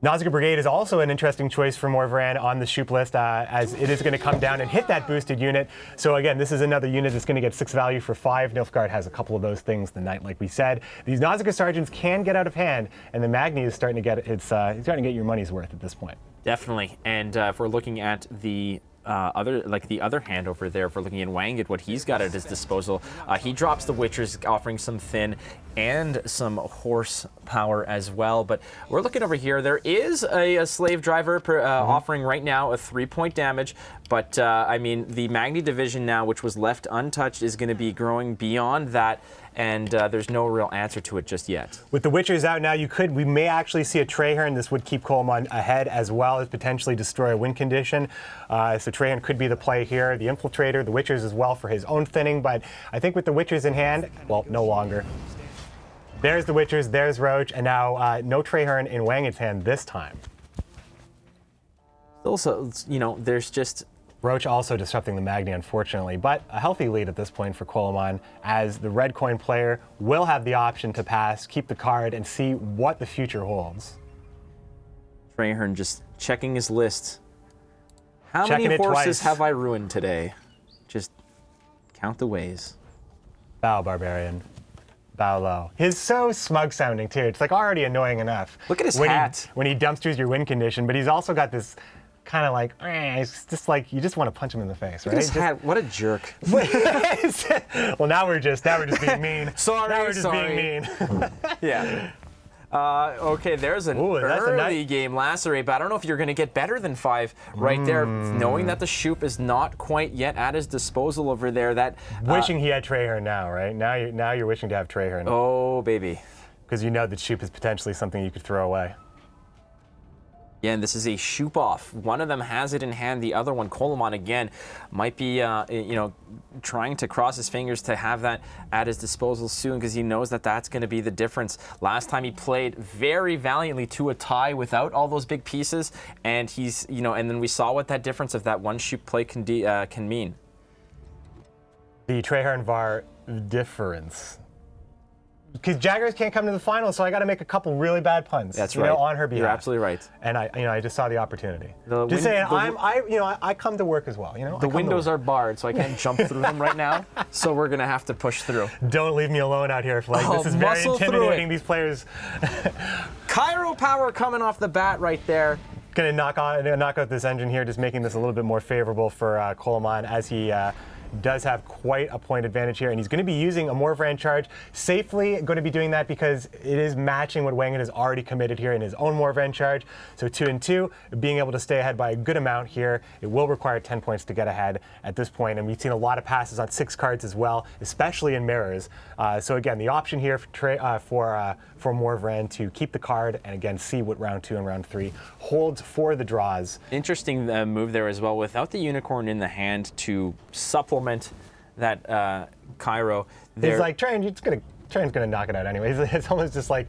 S1: Nausicaa Brigade is also an interesting choice for Morvran on the Shoop list, as it is going to come down and hit that boosted unit. So again, this is another unit that's going to get 6 value for 5. Nilfgaard has a couple of those things. The Knight, like we said, these Nausicaa Sergeants can get out of hand, and the Magni is starting to get your money's worth at this point.
S2: Definitely, and if we're looking at the other hand over there, if we're looking at Wanged, what he's got at his disposal, he drops the Witchers, offering some thin and some horsepower as well. But we're looking over here. There is a slave driver offering right now a 3-point damage. But I mean, the Magni Division now, which was left untouched, is going to be growing beyond that. And there's no real answer to it just yet. With
S1: the Witchers out now, we may actually see a Traherne. This would keep Coleman ahead, as well as potentially destroy a win condition. So Traherne could be the play here. The Infiltrator, the Witchers as well for his own thinning. But I think with the Witchers in hand, well, no longer. There's the Witchers, there's Roach, and now no Traherne in Wanged's hand this time.
S2: Also, you know, there's just...
S1: Roach also disrupting the Magni, unfortunately, but a healthy lead at this point for Coleman, as the red coin player will have the option to pass, keep the card, and see what the future holds.
S2: Traherne just checking his list. How
S1: Checking
S2: many
S1: it
S2: horses
S1: twice.
S2: have I ruined today? Just count the ways.
S1: Bow, Barbarian. Bow low. He's so smug sounding, too. It's like already annoying enough.
S2: Look at his
S1: when
S2: hat.
S1: When he dumpsters your win condition, but he's also got this kind of like, it's just like, you just want to punch him in the face,
S2: Look
S1: right?
S2: at his hat. What a jerk.
S1: Well, now we're just being mean.
S2: Sorry,
S1: now we're just
S2: sorry.
S1: being mean.
S2: Yeah. Okay, there's an
S1: Ooh, that's a
S2: early game lacerate, but I don't know if you're going to get better than 5 right there, knowing that the Shoop is not quite yet at his disposal over there. That
S1: Wishing he had Traherne now, right? Now you're wishing to have Traherne.
S2: Oh, baby.
S1: Because you know that Shoop is potentially something you could throw away.
S2: Yeah, and this is a shoop off. One of them has it in hand. The other one, Coleman, again, might be, trying to cross his fingers to have that at his disposal soon, because he knows that that's going to be the difference. Last time he played very valiantly to a tie without all those big pieces, and he's, and then we saw what that difference of that one shoop play can mean.
S1: The Traherne VAR difference. Because Jaggers can't come to the finals, so I got to make a couple really bad puns.
S2: That's right.
S1: On her behalf.
S2: You're absolutely right.
S1: And I just saw the opportunity.
S2: The
S1: just saying, I come to work as well.
S2: The windows are barred, so I can't jump through them right now. So we're gonna have to push through.
S1: Don't leave me alone out here, Flake. This is very intimidating. These players.
S2: Cairo power coming off the bat right there.
S1: Gonna knock out this engine here, just making this a little bit more favorable for Coleman, as he does have quite a point advantage here, and he's going to be using a Morvran charge safely. Going to be doing that because it is matching what Wangan has already committed here in his own Morvran charge. So 2 and 2, being able to stay ahead by a good amount here. It will require 10 points to get ahead at this point, and we've seen a lot of passes on 6 cards as well, especially in mirrors. So again, the option here for Morvran to keep the card and again see what round 2 and round 3 holds for the draws.
S2: Interesting move there as well. Without the unicorn in the hand to supplement that Cairo,
S1: he's like, Trahirne's gonna knock it out anyway. It's almost just like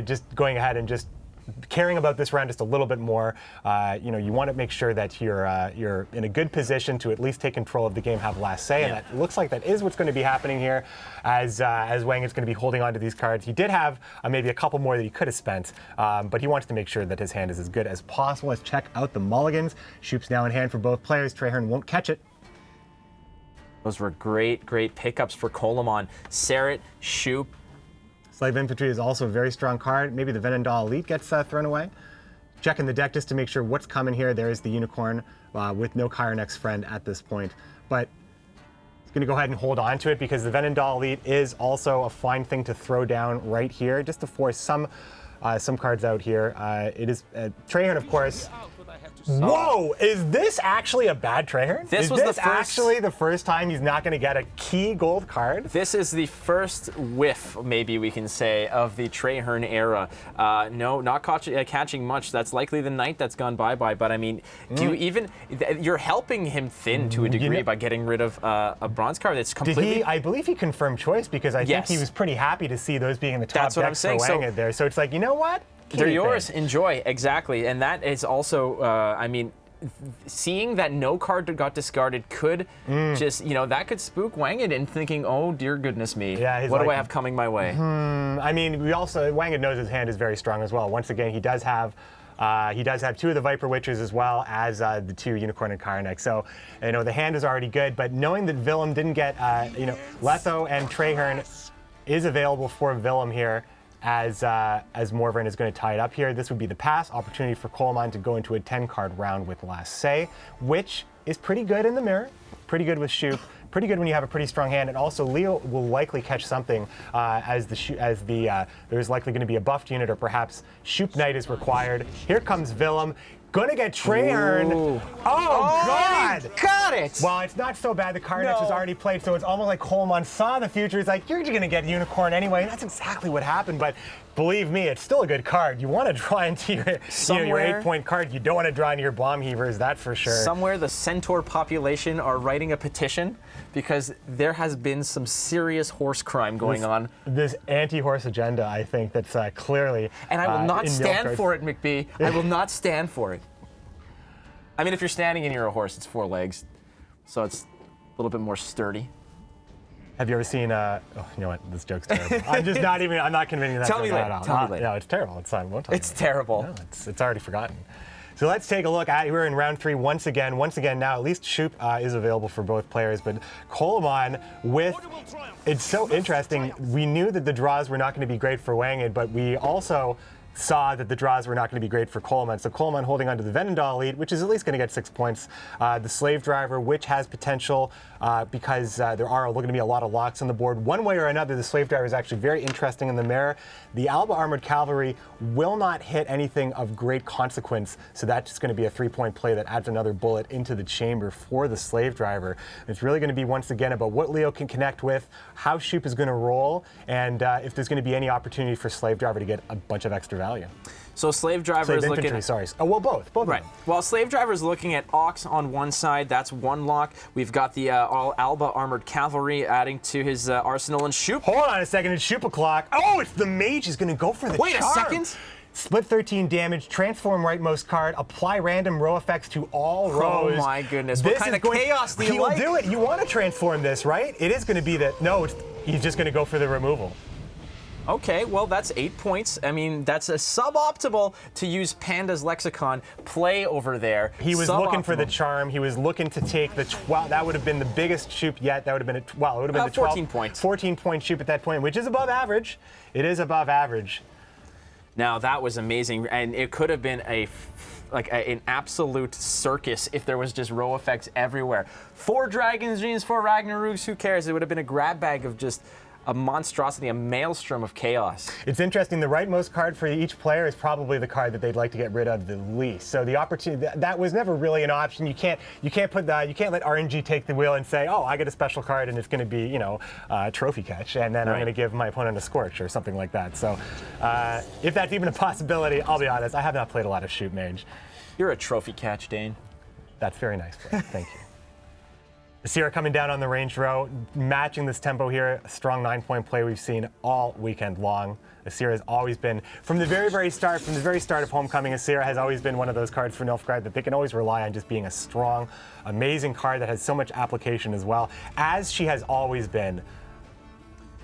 S1: just going ahead and just caring about this round just a little bit more. You want to make sure that you're in a good position to at least take control of the game, have last say, and that looks like that is what's going to be happening here, as Wang is going to be holding on to these cards. He did have maybe a couple more that he could have spent, but he wants to make sure that his hand is as good as possible. Let's check out the mulligans. Shoop's now in hand for both players. Traherne won't catch it.
S2: Those were great pickups for Coleman. Serret, Shoop.
S1: Slave Infantry is also a very strong card. Maybe the Venendal Elite gets thrown away. Checking the deck just to make sure what's coming here. There's the Unicorn with no Chironix friend at this point. But he's going to go ahead and hold on to it because the Venendal Elite is also a fine thing to throw down right here, just to force some cards out here. It is Traherne, of course. Whoa! Is this actually a bad Traherne?
S2: This was
S1: actually the first time he's not going to get a key gold card?
S2: This is the first whiff, maybe we can say, of the Traherne era. No, not catching much. That's likely the night that's gone bye-bye. But I mean, you're helping him thin to a degree by getting rid of a bronze card. It's completely.
S1: I believe he confirmed choice because I think he was pretty happy to see those being in the top decks for Wang there. So it's like, you know what?
S2: They're yours. Enjoy. Exactly. And that is also, seeing that no card got discarded could just, that could spook Wanged in thinking, oh, dear goodness me.
S1: Yeah,
S2: what do I have coming my way?
S1: Wanged knows his hand is very strong as well. Once again, he does have 2 of the Viper Witches as well as the 2 Unicorn and Chironix. So, the hand is already good, but knowing that Willem didn't get, Letho and Traherne is available for Willem here, as Morvran is going to tie it up here. This would be the pass opportunity for Coleman to go into a 10-card round with last say, which is pretty good in the mirror, pretty good with Shoop, pretty good when you have a pretty strong hand, and also Leo will likely catch something as there's likely going to be a buffed unit, or perhaps Shoop Knight is required. Here comes Willem. Gonna get Traherne. Oh, God!
S2: Got it!
S1: Well, it's not so bad. The card X was already played, so it's almost like Coleman saw the future. He's like, you're going to get Unicorn anyway, and that's exactly what happened. But believe me, it's still a good card. You want to draw into your, your 8-point card. You don't want to draw into your Bomb Heavers, that's for sure.
S2: Somewhere the Centaur population are writing a petition because there has been some serious horse crime going on.
S1: This anti-horse agenda, I think, that's clearly
S2: And I will not stand
S1: Nilfgaard.
S2: for it, McBee. I will not stand for it. I mean, if you're standing and you're a horse, it's 4 legs, so it's a little bit more sturdy.
S1: Have you ever seen, oh, you know what, this joke's terrible. I'm not convincing that
S2: Tell me
S1: joke
S2: later,
S1: out.
S2: tell me later.
S1: No, it's terrible. It's fine. Won't tell
S2: It's
S1: you.
S2: terrible.
S1: No, it's already forgotten. So let's take a look at, we're in round 3 once again. Once again now, at least Shoop is available for both players, but Coleman with, it's so interesting, we knew that the draws were not going to be great for Wanged, but we also saw that the draws were not going to be great for Coleman. So Coleman holding onto the Venendal lead, which is at least going to get 6 points. The Slave Driver, which has potential because there are going to be a lot of locks on the board. One way or another, the Slave Driver is actually very interesting in the mirror. The Alba Armored Cavalry will not hit anything of great consequence, so that's just going to be a 3-point play that adds another bullet into the chamber for the Slave Driver. It's really going to be, once again, about what Leo can connect with, how Shoop is going to roll, and if there's going to be any opportunity for Slave Driver to get a bunch of extra value.
S2: So Slave Driver
S1: Slave
S2: is
S1: infantry,
S2: looking.
S1: sorry. Oh, well, both
S2: Right.
S1: of them.
S2: Well, Slave Driver is looking at Ox on one side. That's one lock. We've got the Alba Armored Cavalry adding to his arsenal, and Shoop.
S1: Hold on a second, it's Shoop o'clock. Oh, it's the Mage. He's going to go for the
S2: Wait a
S1: charm.
S2: second.
S1: Split 13 damage, transform rightmost card, apply random row effects to all rows.
S2: Oh my goodness! What kind of chaos do you
S1: He'll
S2: like?
S1: do it. You want to transform this, right? It is going to be that. No, he's just going to go for the removal.
S2: Okay, well, that's 8 points. I mean, that's a suboptimal to use Panda's Lexicon play over there.
S1: He was looking for the
S2: Suboptimal.
S1: charm. He was looking to take the 12. That would have been the biggest Shoop yet. That would have been it would have been the 12,
S2: 14 points.
S1: 14-point Shoop at that point, which is above average. It is above average.
S2: Now, that was amazing, and it could have been an absolute circus if there was just row effects everywhere. 4 Dragon's Dreams, 4 Ragnaroks, who cares? It would have been a grab bag of just a monstrosity, a maelstrom of chaos.
S1: It's interesting. The rightmost card for each player is probably the card that they'd like to get rid of the least. So the opportunity that was never really an option. You can't let RNG take the wheel and say, oh, I get a special card and it's going to be trophy catch, and then I'm going to give my opponent a Scorch or something like that. So if that's even a possibility, I'll be honest, I have not played a lot of Shoot Mage.
S2: You're a trophy catch, Dane.
S1: That's very nice, Brad. Thank you. Sierra coming down on the ranged row, matching this tempo here. A strong 9-point play we've seen all weekend long. Asira has always been, from the very start of Homecoming, Asira has always been one of those cards for Nilfgaard that they can always rely on just being a strong, amazing card that has so much application as well, as she has always been.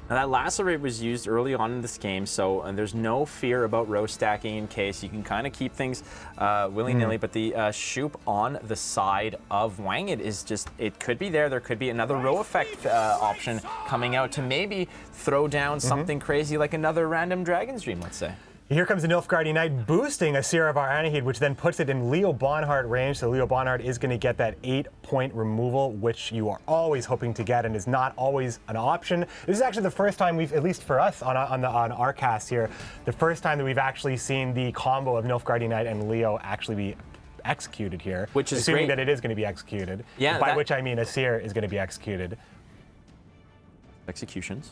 S2: Now that Lacerate was used early on in this game, so there's no fear about row stacking in case. You can kind of keep things willy-nilly, but the Shoop on the side of Wanged is just, it could be there. There could be another row effect option coming out to maybe throw down something crazy like another random Dragon's Dream, let's say.
S1: Here comes the Nilfgaardi Knight boosting Asira of our Anahid, which then puts it in Leo Bonhart range. So Leo Bonhart is going to get that 8-point removal, which you are always hoping to get and is not always an option. This is actually the first time we've, at least for us on our cast here, the first time that we've actually seen the combo of Nilfgaardi Knight and Leo actually be executed here.
S2: Which is
S1: assuming
S2: great.
S1: that it is going to be executed.
S2: Yeah,
S1: by which I mean Asir is going to be executed.
S2: Executions.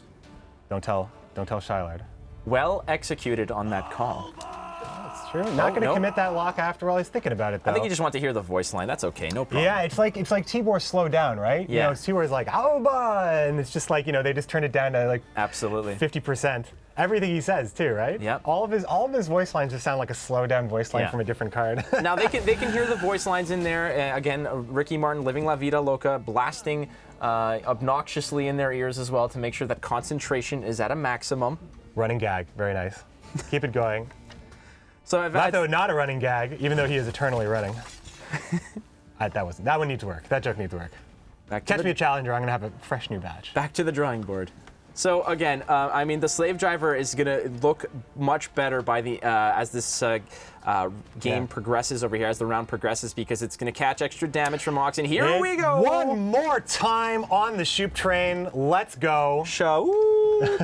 S1: Don't tell Shylard.
S2: Well executed on that call.
S1: It's true. Not going to
S2: no.
S1: commit that lock after all. He's thinking about it though.
S2: I think you just want to hear the voice line. That's okay, no problem.
S1: Yeah, it's like Tibor slowed down, right?
S2: Yeah.
S1: Tibor's like, Alba, and it's just like, they just turned it down to like
S2: Absolutely.
S1: 50%. Everything he says too, right?
S2: Yep.
S1: All of his voice lines just sound like a slowed down voice line
S2: Yeah.
S1: from a different card.
S2: Now they can hear the voice lines in there. Again, Ricky Martin, Living La Vida Loca, blasting obnoxiously in their ears as well to make sure that concentration is at a maximum.
S1: Running gag, very nice. Keep it going.
S2: So
S1: Not a running gag, even though he is eternally running. That one needs work. That joke needs work. Catch me a challenger. I'm gonna have a fresh new badge.
S2: Back to the drawing board. So again, I mean, the Slave Driver is going to look much better by the as this game progresses over here, as the round progresses, because it's going to catch extra damage from Ox. And here we go.
S1: One more time on the Shoop train. Let's go.
S2: Show.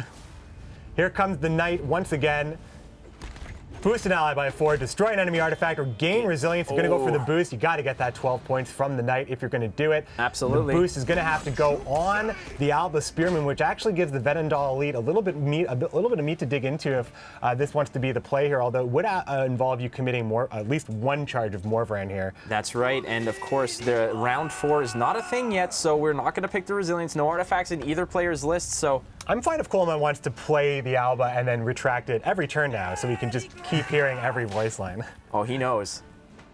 S1: Here comes the Knight once again. boost an ally by 4, destroy an enemy artifact, or gain resilience. You're going to go for the boost. You got to get that 12 points from the knight if you're going to do it.
S2: Absolutely.
S1: The boost is going to have to go on the Alba Spearman, which actually gives the Venendal Elite a little bit of meat to dig into if this wants to be the play here. Although it would involve you committing at least one charge of Morvran here.
S2: That's right, and of course, the round 4 is not a thing yet, so we're not going to pick the resilience. No artifacts in either player's list, so.
S1: I'm fine if Coleman wants to play the Alba and then retract it every turn now, so we can just keep hearing every voice line.
S2: Oh, he knows.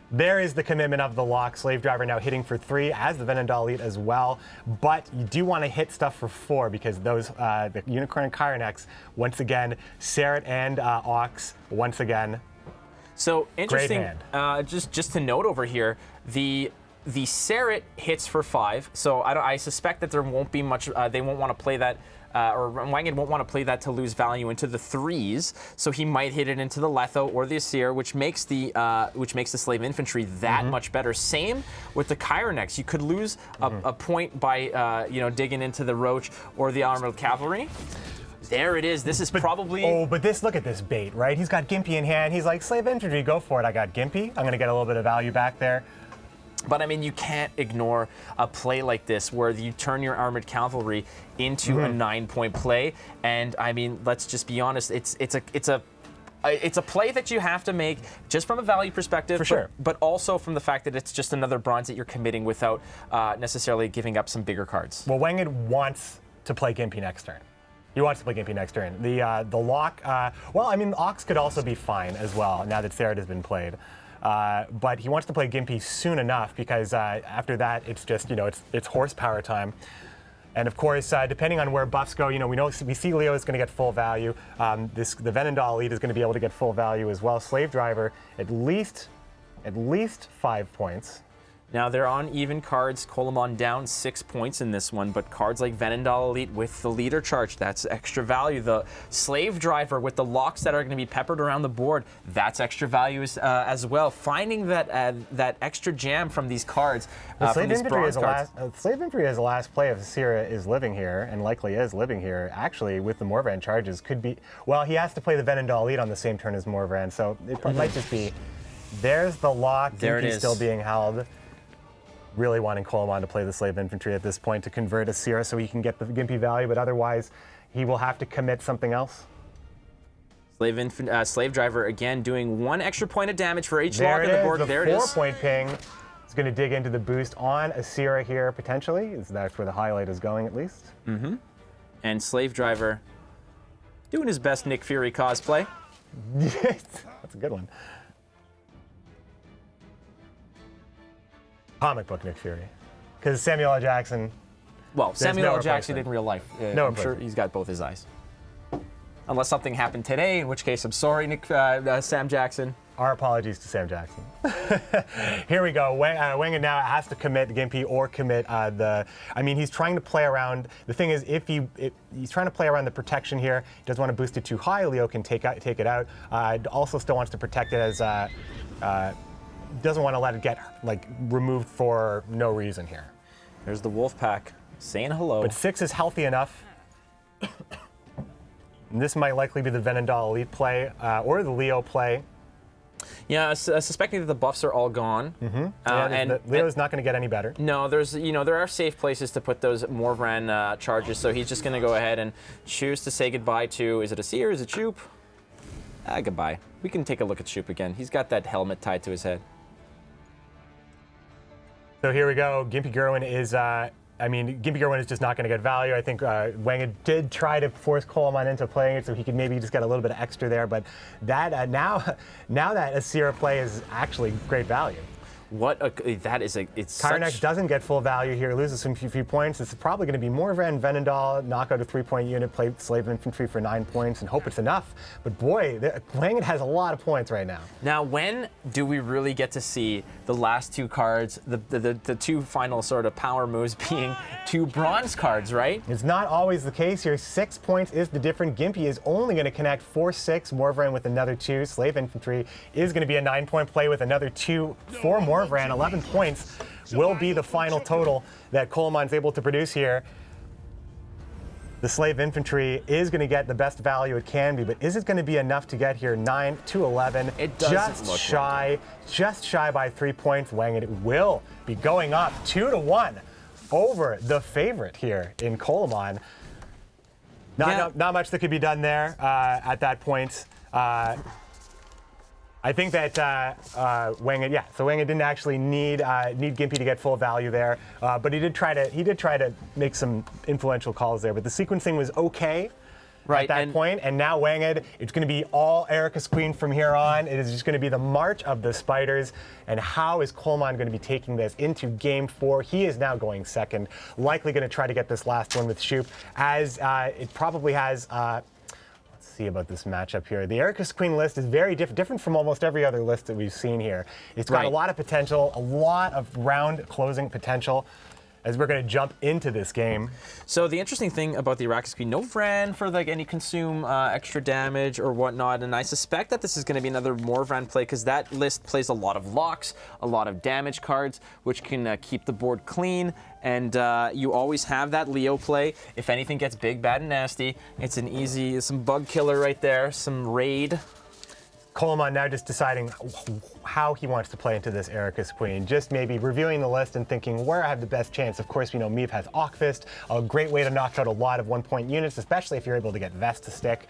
S1: There is the commitment of the lock. Slave Driver now hitting for 3 as the Venendal Elite as well. But you do want to hit stuff for 4 because those, the Unicorn and Kyrenex, once again, Serret and Ox, once again.
S2: So interesting,
S1: hand.
S2: just to note over here, the Serret hits for 5, so I suspect that there won't be much, they won't want to play that, or Wanged won't want to play that to lose value into the 3s, so he might hit it into the Letho or the Asir, which makes the Slave Infantry that much better. Same with the Kyrenex. You could lose a point by digging into the Roach or the Armored Cavalry. There it is. This is probably...
S1: Oh, but look at this bait, right? He's got Gimpy in hand. He's like, Slave Infantry, go for it. I got Gimpy. I'm going to get a little bit of value back there.
S2: But I mean, you can't ignore a play like this where you turn your Armored Cavalry into a 9-point play. And I mean, let's just be honest. It's a play that you have to make just from a value perspective,
S1: for sure,
S2: but also from the fact that it's just another bronze that you're committing without necessarily giving up some bigger cards.
S1: Well, Wanged wants to play Gimpy next turn. He wants to play Gimpy next turn. The lock, well, I mean, Ox could also be fine as well now that Serret has been played. But he wants to play Gimpy soon enough because after that, it's just, it's horsepower time. And of course, depending on where buffs go, we see Leo is going to get full value. The Venendal Elite is going to be able to get full value as well. Slave Driver, at least 5 points.
S2: Now they're on even cards. Coleman down 6 points in this one, but cards like Venendal Elite with the leader charge, that's extra value. The Slave Driver with the locks that are going to be peppered around the board, that's extra value as well. Finding that extra jam from these cards, from these bronze cards.
S1: Slave Infantry as the last play if Asira is living here, and likely is living here, actually with the Morvran charges could be, well, he has to play the Venendal Elite on the same turn as Morvran, so it might just be, there's the lock,
S2: there it is.
S1: Still being held. Really wanting Coleman to play the Slave Infantry at this point to convert Asira so he can get the Gimpy value, but otherwise he will have to commit something else.
S2: Slave Driver again doing 1 extra point of damage for each lock on the board. There it is.
S1: 4-point ping is going to dig into the boost on Asira here potentially. That's where the highlight is going at least.
S2: And Slave Driver doing his best Nick Fury cosplay.
S1: That's a good one. Comic book Nick Fury, because Samuel L. Jackson.
S2: Well, Samuel
S1: no
S2: L. Jackson
S1: replacement.
S2: in real life.
S1: No
S2: I'm sure he's got both his eyes. Unless something happened today, in which case I'm sorry, Sam Jackson.
S1: Our apologies to Sam Jackson. Here we go. Wanged now has to commit Gimpy or commit he's trying to play around. The thing is, if he's trying to play around the protection here, he doesn't want to boost it too high. Leo can take it out. Also still wants to protect it as doesn't want to let it get removed for no reason here.
S2: There's the wolf pack saying hello.
S1: But 6 is healthy enough. And this might likely be the Venendal Elite play or the Leo play.
S2: Yeah, suspecting that the buffs are all gone.
S1: And Leo's not going to get any better.
S2: No, there are safe places to put those Morvran charges, so he's just going to go ahead and choose to say goodbye to, is it Asir, is it Shoop? Goodbye. We can take a look at Shoop again. He's got that helmet tied to his head.
S1: So here we go. Gimpy Gerwin is, Gimpy Gerwin is just not going to get value. I think Wanged did try to force Coleman into playing it so he could maybe just get a little bit of extra there. But that now that Asira play is actually great value. Kyrenex doesn't get full value here, loses some few points. It's probably going to be Morvran, Venendal, knock out a 3-point unit, play Slave Infantry for 9 points, and hope it's enough. But boy, Wanged has a lot of points right now.
S2: Now, when do we really get to see the last 2 cards, the 2 final sort of power moves being 2 bronze cards, right?
S1: It's not always the case here. 6 points is the difference. Gimpy is only going to connect 4-6. Morvran with another 2. Slave Infantry is going to be a 9-point play with another 2 for Morvran. 11 points will be the final total that Coleman's able to produce here. The slave infantry is going to get the best value it can be, but is it going to be enough to get here? 9 to 11.
S2: It doesn't look
S1: Just shy by 3 points. Wang It will be going up 2 to 1 over the favorite here in Coleman. Not much that could be done there at that point. I think that Wang It, so Wang It didn't actually need Gimpy to get full value there, but he did try to make some influential calls there. But the sequencing was okay at that point, and now Wang It, it's going to be all Erica's Queen from here on. It is just going to be the march of the spiders. And how is Coleman going to be taking this into Game 4? He is now going second, likely going to try to get this last one with Shoop, as it probably has. See about this matchup here. The Erica's Queen list is very different from almost every other list that we've seen here. It's got a lot of potential, a lot of round closing potential, as we're going to jump into this game.
S2: So the interesting thing about the Arrakis Queen, no Vran for like any consume extra damage or whatnot, and I suspect that this is going to be another more Vran play because that list plays a lot of locks, a lot of damage cards, which can keep the board clean, and you always have that Leo play. If anything gets big, bad, and nasty, it's an easy, some bug killer right there, some raid.
S1: Coleman now just deciding how he wants to play into this Erica's Queen. Just maybe reviewing the list and thinking where I have the best chance. Of course, we know Meave has Ockfist, a great way to knock out a lot of 1-point units, especially if you're able to get Vest to stick.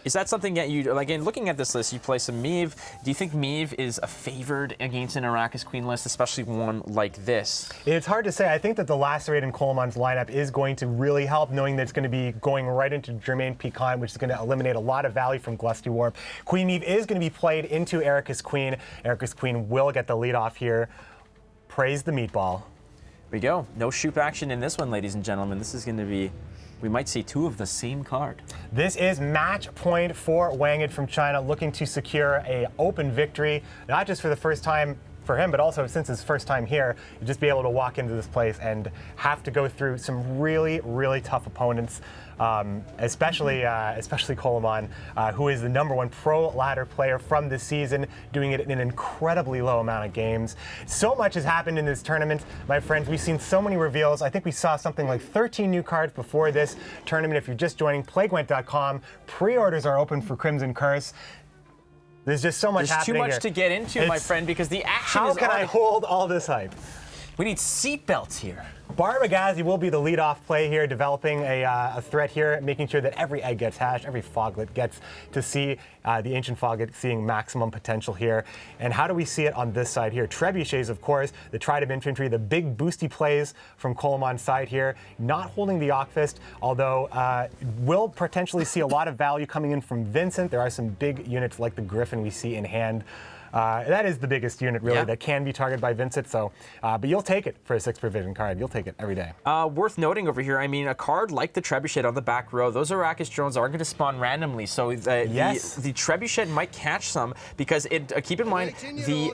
S2: Is that something that you, like, in looking at this list, you play some Meave. Do you think Meave is favored against an Arrakis Queen list, especially one like this?
S1: It's hard to say. I think that the Lacerate in Coleman's lineup is going to really help, knowing that it's going to be going right into Jermaine Piquant, which is going to eliminate a lot of value from Glusty Warp. Queen Meave is going to be played into Erica's Queen. Erica's Queen will get the lead off here. Praise the meatball.
S2: Here we go. No Shoop action in this one, ladies and gentlemen. This is going to be... We might see two of the same card.
S1: This is match point for Wang It from China, looking to secure a open victory, not just for the first time for him, but also since his first time here, just be able to walk into this place and have to go through some really, really tough opponents, especially Coleman, who is the #1 pro ladder player from this season, doing it in an incredibly low amount of games. So much has happened in this tournament, my friends. We've seen so many reveals. I think we saw something like 13 new cards before this tournament. If you're just joining, playgwent.com. Pre-orders are open for Crimson Curse. There's just so much happening
S2: here. There's too much to get into, my friend, because the action is
S1: How can I hold all this hype?
S2: We need seatbelts here.
S1: Bar Magazi will be the leadoff play here, developing a threat here, making sure that every egg gets hatched, every foglet gets to see the Ancient Foglet seeing maximum potential here. And how do we see it on this side here? Trebuchets, of course, the Trident Infantry, the big boosty plays from Coleman's side here, not holding the Ockfist, although will potentially see a lot of value coming in from Vincent. There are some big units like the Griffin we see in hand. That is the biggest unit, really, that can be targeted by Vincent. So, but you'll take it for a 6 provision card. You'll take it every day.
S2: Worth noting over here, I mean, a card like the Trebuchet on the back row, those Arrakis drones are going to spawn randomly. So the Trebuchet might catch some because keep in mind the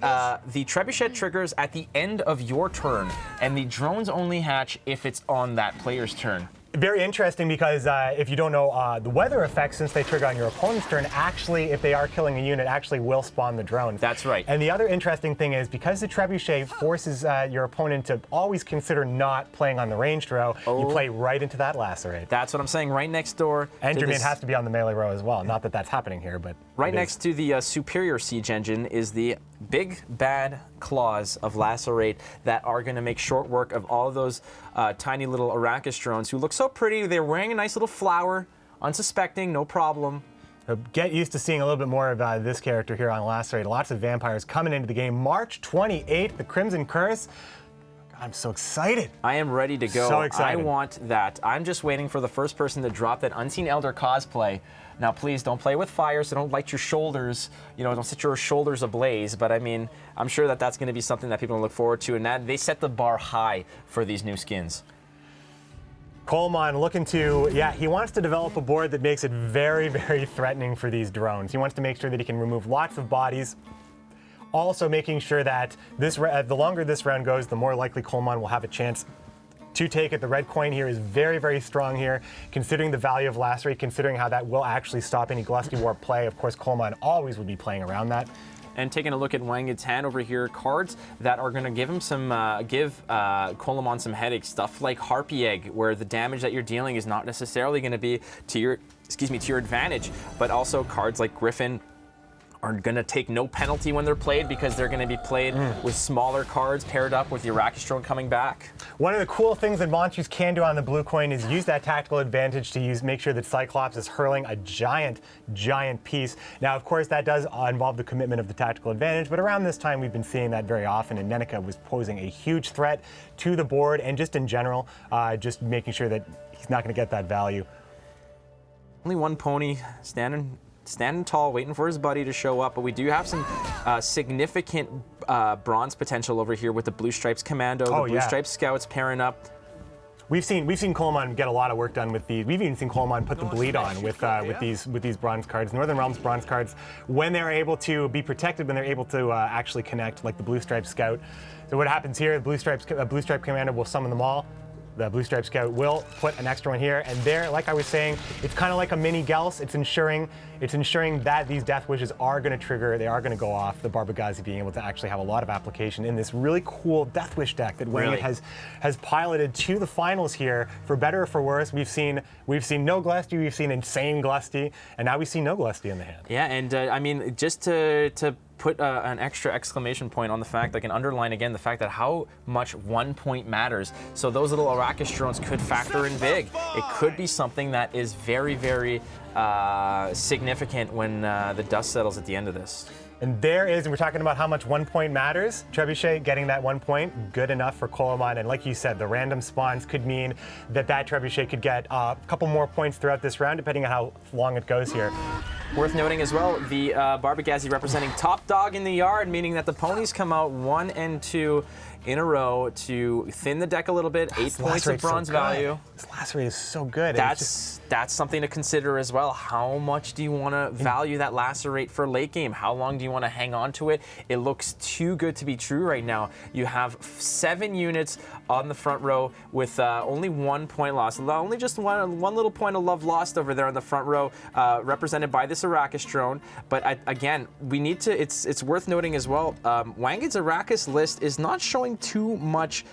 S2: Trebuchet triggers at the end of your turn, and the drones only hatch if it's on that player's turn.
S1: Very interesting because if you don't know the weather effects, since they trigger on your opponent's turn, actually, if they are killing a unit, actually will spawn the drones.
S2: That's right.
S1: And the other interesting thing is because the Trebuchet forces your opponent to always consider not playing on the ranged row, you play right into that Lacerate.
S2: That's what I'm saying, right next door.
S1: And Jermaine has to be on the melee row as well. Not that that's happening here, but
S2: right next to the superior siege engine is the big bad claws of Lacerate that are going to make short work of all of those tiny little Arrakis drones who look so pretty. They're wearing a nice little flower, unsuspecting, no problem.
S1: So get used to seeing a little bit more of this character here on Lacerate. Lots of vampires coming into the game. March 28th, the Crimson Curse. God, I'm so excited.
S2: I am ready to go.
S1: So excited.
S2: I want that. I'm just waiting for the first person to drop that Unseen Elder cosplay. Now, please don't play with fire, so don't light your shoulders. You know, don't set your shoulders ablaze. But I mean, I'm sure that that's going to be something that people look forward to, and that they set the bar high for these new skins.
S1: Coleman looking to, he wants to develop a board that makes it very, very threatening for these drones. He wants to make sure that he can remove lots of bodies. Also making sure that the longer this round goes, the more likely Coleman will have a chance to take it. The red coin here is very, very strong here, considering the value of Lacerate, considering how that will actually stop any Glusty Warp play. Of course, Coleman always would be playing around that.
S2: And taking a look at Wanged's hand over here, cards that are going to give him some, Coleman some headaches. Stuff like Harpy Egg, where the damage that you're dealing is not necessarily going to be to your, to your advantage, but also cards like Griffin are going to take no penalty when they're played because they're going to be played with smaller cards paired up with the Arachistron coming back.
S1: One of the cool things that monsters can do on the blue coin is use that tactical advantage to make sure that Cyclops is hurling a giant piece. Now, of course, that does involve the commitment of the tactical advantage, but around this time we've been seeing that very often, and Nausicaa was posing a huge threat to the board and just in general, just making sure that he's not going to get that value.
S2: Only one pony standing tall, waiting for his buddy to show up, but we do have some significant bronze potential over here with the Blue Stripes Commando, the Blue Stripes Scouts pairing up.
S1: We've seen Coleman get a lot of work done with these. We've even seen Coleman put the bleed on with these bronze cards. Northern Realms bronze cards, when they're able to be protected, when they're able to actually connect, like the Blue Stripe Scout. So what happens here? The Blue Stripe Commander will summon them all. The Blue Stripe Scout will put an extra one here, and there, like I was saying, it's kind of like a mini Gels. It's ensuring that these Death Wishes are going to trigger, they are going to go off, the Barbagazi being able to actually have a lot of application in this really cool Death Wish deck that Wanged has piloted to the finals here. For better or for worse, we've seen no Glusty, we've seen insane Glusty, and now we see no Glusty in the hand.
S2: Yeah, and I mean, just to put an extra exclamation point on the fact, like, and underline again the fact that how much 1 point matters. So those little Arachis could factor in big. It could be something that is very, very significant when the dust settles at the end of this.
S1: And we're talking about how much 1 point matters. Trebuchet getting that 1 point, good enough for Coleman. And like you said, the random spawns could mean that Trebuchet could get a couple more points throughout this round, depending on how long it goes here.
S2: Worth noting as well, the Barbagazi representing top dog in the yard, meaning that the ponies come out 1 and 2 in a row to thin the deck a little bit. 8 points of bronze value.
S1: This lacerate is so good.
S2: That's something to consider as well. How much do you want to value that lacerate for late game? How long do you want to hang on to it? It looks too good to be true right now. You have 7 units on the front row with only 1 point lost. Only just one little point of love lost over there on the front row, represented by this Arachis drone. But again, we need to. It's worth noting as well. Wanged's Arachis list is not showing too much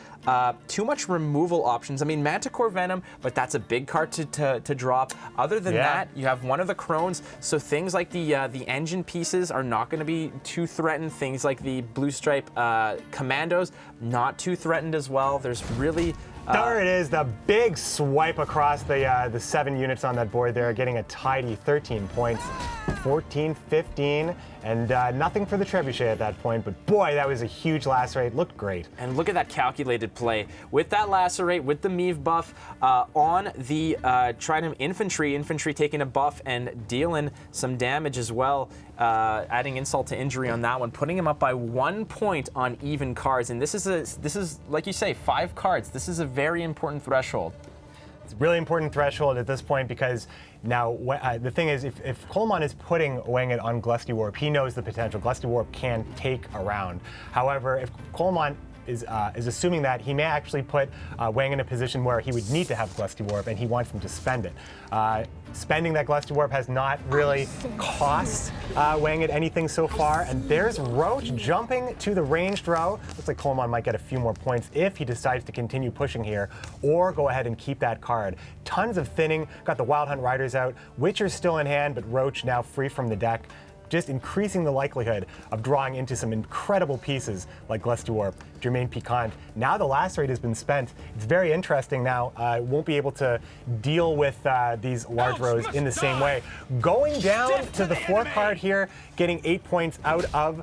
S2: removal options. I mean, Manticore Venom, but that's a big card to drop. Other than that, you have one of the Crones, so things like the engine pieces are not going to be too threatened. Things like the Blue Stripe Commandos, not too threatened as well. There's really...
S1: there it is, the big swipe across the 7 units on that board there, getting a tidy 13 points, 14, 15, and nothing for the Trebuchet at that point, but boy, that was a huge lacerate, looked great.
S2: And look at that calculated play. With that lacerate, with the Meve buff, on the Trident infantry taking a buff and dealing some damage as well, adding insult to injury on that one, putting him up by 1 point on even cards. And this is like you say, 5 cards. This is a very important threshold.
S1: It's a really important threshold at this point because now the thing is, if Coleman is putting Wanged on Glusty Warp, he knows the potential. Glusty Warp can take a round. However, if Coleman is assuming that, he may actually put Wang in a position where he would need to have Glusty Warp, and he wants him to spend it. Spending that Glusty Warp has not really cost Wang anything so far, and there's Roach jumping to the ranged row. Looks like Coleman might get a few more points if he decides to continue pushing here, or go ahead and keep that card. Tons of thinning, got the Wild Hunt Riders out, Witcher's still in hand, but Roach now free from the deck, just increasing the likelihood of drawing into some incredible pieces like Glusty Warp, Jermaine Piquant. Now the lacerate has been spent. It's very interesting now. Won't be able to deal with these large rows in the same way. Going down to the 4 card here, getting 8 points out of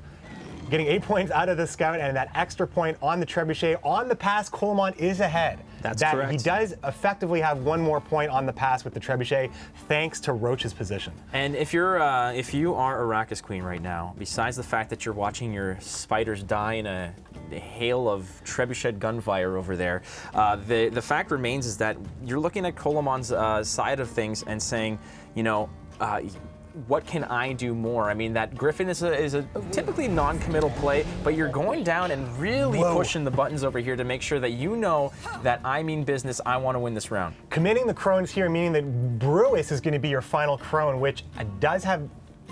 S1: the Scout, and that extra point on the Trebuchet. On the pass, Coleman is ahead.
S2: That's correct.
S1: He does effectively have 1 more point on the pass with the Trebuchet, thanks to Roach's position.
S2: And if you are Arachis Queen right now, besides the fact that you're watching your spiders die in a hail of trebuchet gunfire over there, the fact remains is that you're looking at Coleman's side of things and saying, you know, what can I do more? I mean, that Griffin is a typically non-committal play, but you're going down and really pushing the buttons over here to make sure that you know that I mean business, I want to win this round.
S1: Committing the Crones here, meaning that Brewis is going to be your final Crone, which does have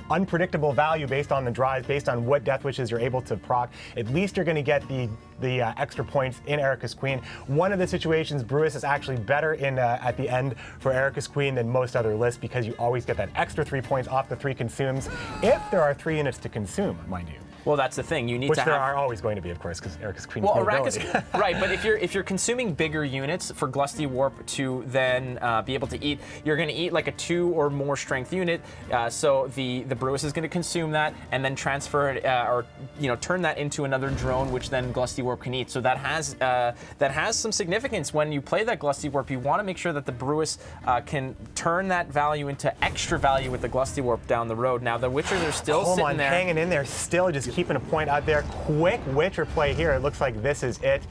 S1: unpredictable value based on the drives, based on what Death Wishes you're able to proc, at least you're going to get the extra points in Erica's Queen. One of the situations, Brewis is actually better in at the end for Erica's Queen than most other lists because you always get that extra 3 points off the 3 consumes if there are 3 units to consume, mind you.
S2: Well, that's the thing. You need
S1: Which
S2: to
S1: there
S2: have...
S1: are always going to be, of course, because Erica's Queen
S2: Well,
S1: is
S2: Arrakis, right, but if you're consuming bigger units for Glusty Warp to then be able to eat, you're going to eat like a 2 or more strength unit. So the Brewis is going to consume that and then transfer it or turn that into another drone, which then Glusty Warp can eat. So that has some significance when you play that Glusty Warp. You want to make sure that the Brewis can turn that value into extra value with the Glusty Warp down the road. Now the Witchers are still sitting there,
S1: hanging in there, still just keeping a point out there. Quick Witcher play here. It looks like this is it.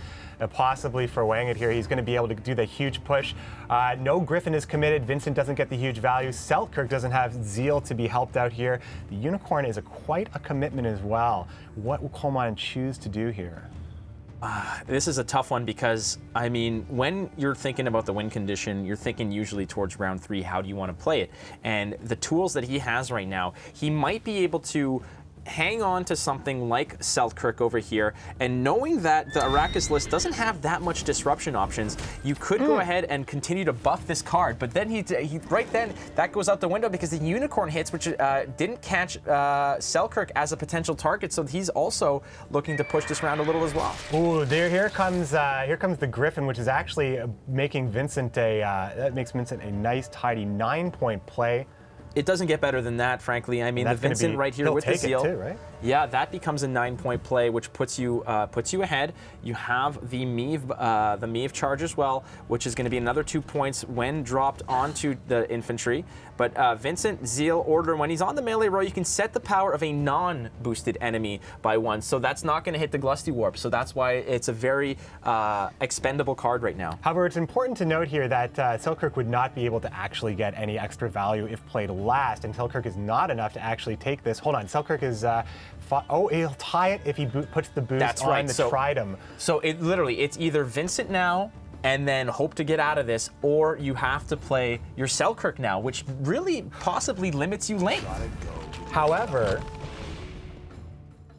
S1: Possibly for Wang It here. He's going to be able to do the huge push. No Griffin is committed. Vincent doesn't get the huge value. Selkirk doesn't have Zeal to be helped out here. The Unicorn is quite a commitment as well. What will Coleman choose to do here?
S2: This is a tough one because, I mean, when you're thinking about the win condition, you're thinking usually towards round 3, how do you want to play it? And the tools that he has right now, he might be able to hang on to something like Selkirk over here, and knowing that the Arrakis list doesn't have that much disruption options, you could go ahead and continue to buff this card, but then he right then that goes out the window because the Unicorn hits, which didn't catch Selkirk as a potential target, so he's also looking to push this round a little as well.
S1: Ooh, here comes the Griffin, which is actually making Vincent that makes Vincent a nice tidy 9-point play.
S2: It doesn't get better than that, frankly. I mean, the Vincent right here with the Zeal.
S1: Too, right?
S2: Yeah, that becomes a 9-point play, which puts you ahead. You have the Meave charge as well, which is going to be another 2 points when dropped onto the infantry. But Vincent, Zeal, Order, when he's on the melee row, you can set the power of a non-boosted enemy by 1. So that's not going to hit the Glusty Warp. So that's why it's a very expendable card right now.
S1: However, it's important to note here that Selkirk would not be able to actually get any extra value if played last, and Selkirk is not enough to actually take this. Hold on, Selkirk is... he'll tie it if he puts the boost on the Tridem.
S2: So it's either Vincent now and then hope to get out of this, or you have to play your Selkirk now, which really possibly limits you late.
S1: However,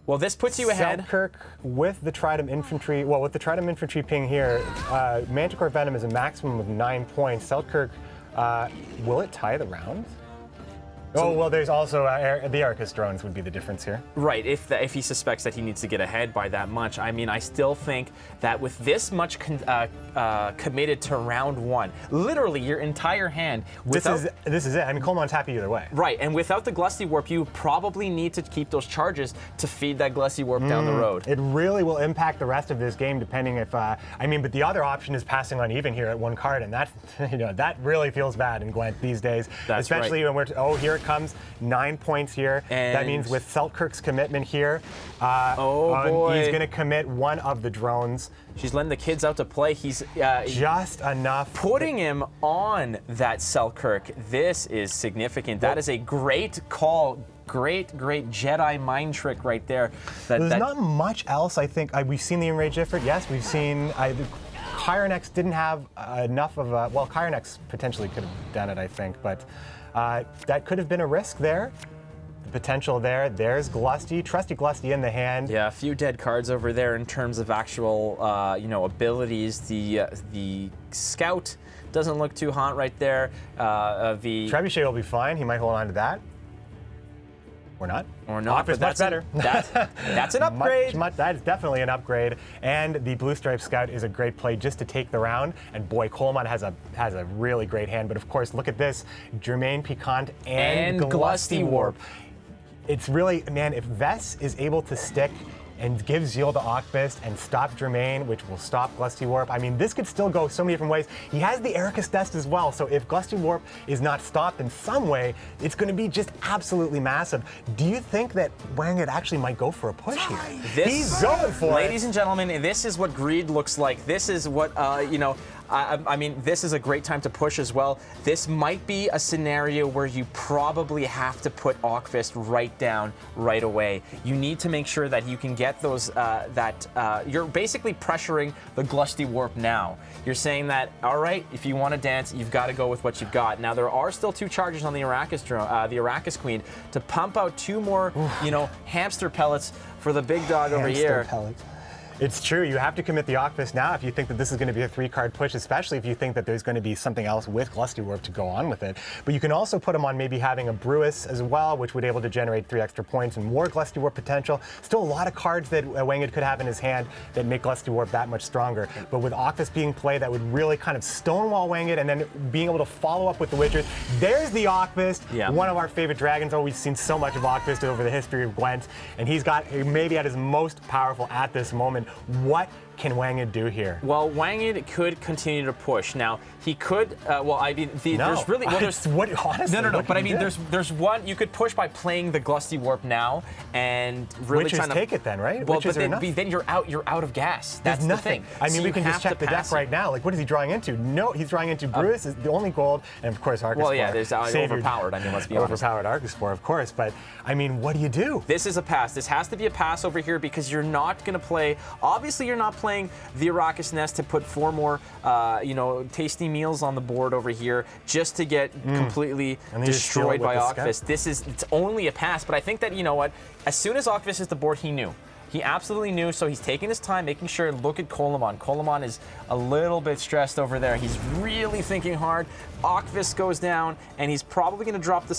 S2: well, this puts you ahead.
S1: Selkirk with the Tridem Infantry, well, with the Tridem Infantry ping here, Manticore Venom is a maximum of 9 points. Selkirk, will it tie the round? Oh, well, there's also the Arcus drones would be the difference here.
S2: Right, if he suspects that he needs to get ahead by that much. I mean, I still think that with this much committed to round 1, literally your entire hand.
S1: This is it. I mean, Coleman's happy either way.
S2: Right, and without the Glusty Warp, you probably need to keep those charges to feed that Glusty Warp down the road.
S1: It really will impact the rest of this game, depending if, I mean, but the other option is passing on even here at 1 card, and that, that really feels bad in Gwent these days.
S2: That's
S1: especially
S2: right.
S1: when here it comes, 9 points here.
S2: And
S1: that means with Selkirk's commitment here,
S2: boy.
S1: he's going to commit one of the drones.
S2: She's letting the kids out to play. He's
S1: just enough.
S2: Putting him on that Selkirk. This is significant. That is a great call. Great Jedi mind trick right there.
S1: There's not much else, I think. We've seen the Enraged Ifrit. Yes, we've seen... Kyronex didn't have enough of a... Well, Kyronex potentially could have done it, I think, but that could have been a risk there. The potential there. There's Glusty, trusty Glusty in the hand.
S2: Yeah, a few dead cards over there in terms of actual, abilities. The Scout doesn't look too hot right there. The
S1: Trebuchet will be fine. He might hold on to that. Or not.
S2: Or not.
S1: Offers much better.
S2: That's an upgrade.
S1: That is definitely an upgrade. And the Blue Stripe Scout is a great play just to take the round. And boy, Coleman has a really great hand. But of course, look at this. Germain Piquant and Glusty Warp. It's really, man, if Vess is able to stick and give Zeal the Ocbist and stop Germain, which will stop Glusty Warp. I mean, this could still go so many different ways. He has the Ericus Dest as well, so if Glusty Warp is not stopped in some way, it's going to be just absolutely massive. Do you think that Wang It actually might go for a push here? He's going for it.
S2: Ladies and gentlemen, this is what greed looks like. This is what, I mean, this is a great time to push as well. This might be a scenario where you probably have to put Ockfist right down right away. You need to make sure that you can get those, you're basically pressuring the Glusty Warp now. You're saying that, all right, if you want to dance, you've got to go with what you've got. Now, there are still 2 charges on the Arrakis Queen to pump out 2 more, hamster pellets for the big dog over here.
S1: Pellets. It's true. You have to commit the Ockfist now if you think that this is going to be a 3-card push, especially if you think that there's going to be something else with Glusty Warp to go on with it. But you can also put him on maybe having a Brewis as well, which would be able to generate 3 extra points and more Glusty Warp potential. Still a lot of cards that Wanged could have in his hand that make Glusty Warp that much stronger. But with Ockfist being played, that would really kind of stonewall Wanged, and then being able to follow up with the Witchers. There's the Ockfist, one of our favorite dragons. Oh, we've seen so much of Ockfist over the history of Gwent, and he's got maybe at his most powerful at this moment. What can Wanged do here?
S2: Well, Wanged could continue to push. Now, he could, there's really, there's,
S1: honestly,
S2: no, but I mean, there's one, you could push by playing the Glusty Warp now and really
S1: Witchers
S2: trying to
S1: take it then, right?
S2: Well,
S1: Witchers
S2: but then you're out of gas. That's
S1: There's nothing.
S2: the thing.
S1: I mean,
S2: So
S1: we
S2: you
S1: can just
S2: have
S1: check
S2: to
S1: the deck
S2: pass
S1: right
S2: it.
S1: now. Like, what is he drawing into? No, he's drawing into Brewis is the only gold, and of course, Arcus.
S2: Well, yeah, there's overpowered. I mean, let's be honest.
S1: Overpowered Arcus 4, of course. But I mean, what do you do?
S2: This is a pass. This has to be a pass over here because you're not going to play. Obviously, you're not playing the Arrakis Nest to put 4 more, tasty meals on the board over here just to get completely destroyed by Ockfist. It's only a pass, but I think that, you know what? As soon as Ockfist is the board, he knew. He absolutely knew, so he's taking his time, making sure. Look at Coleman. Coleman is a little bit stressed over there. He's really thinking hard. Ockfist goes down, and he's probably going to drop the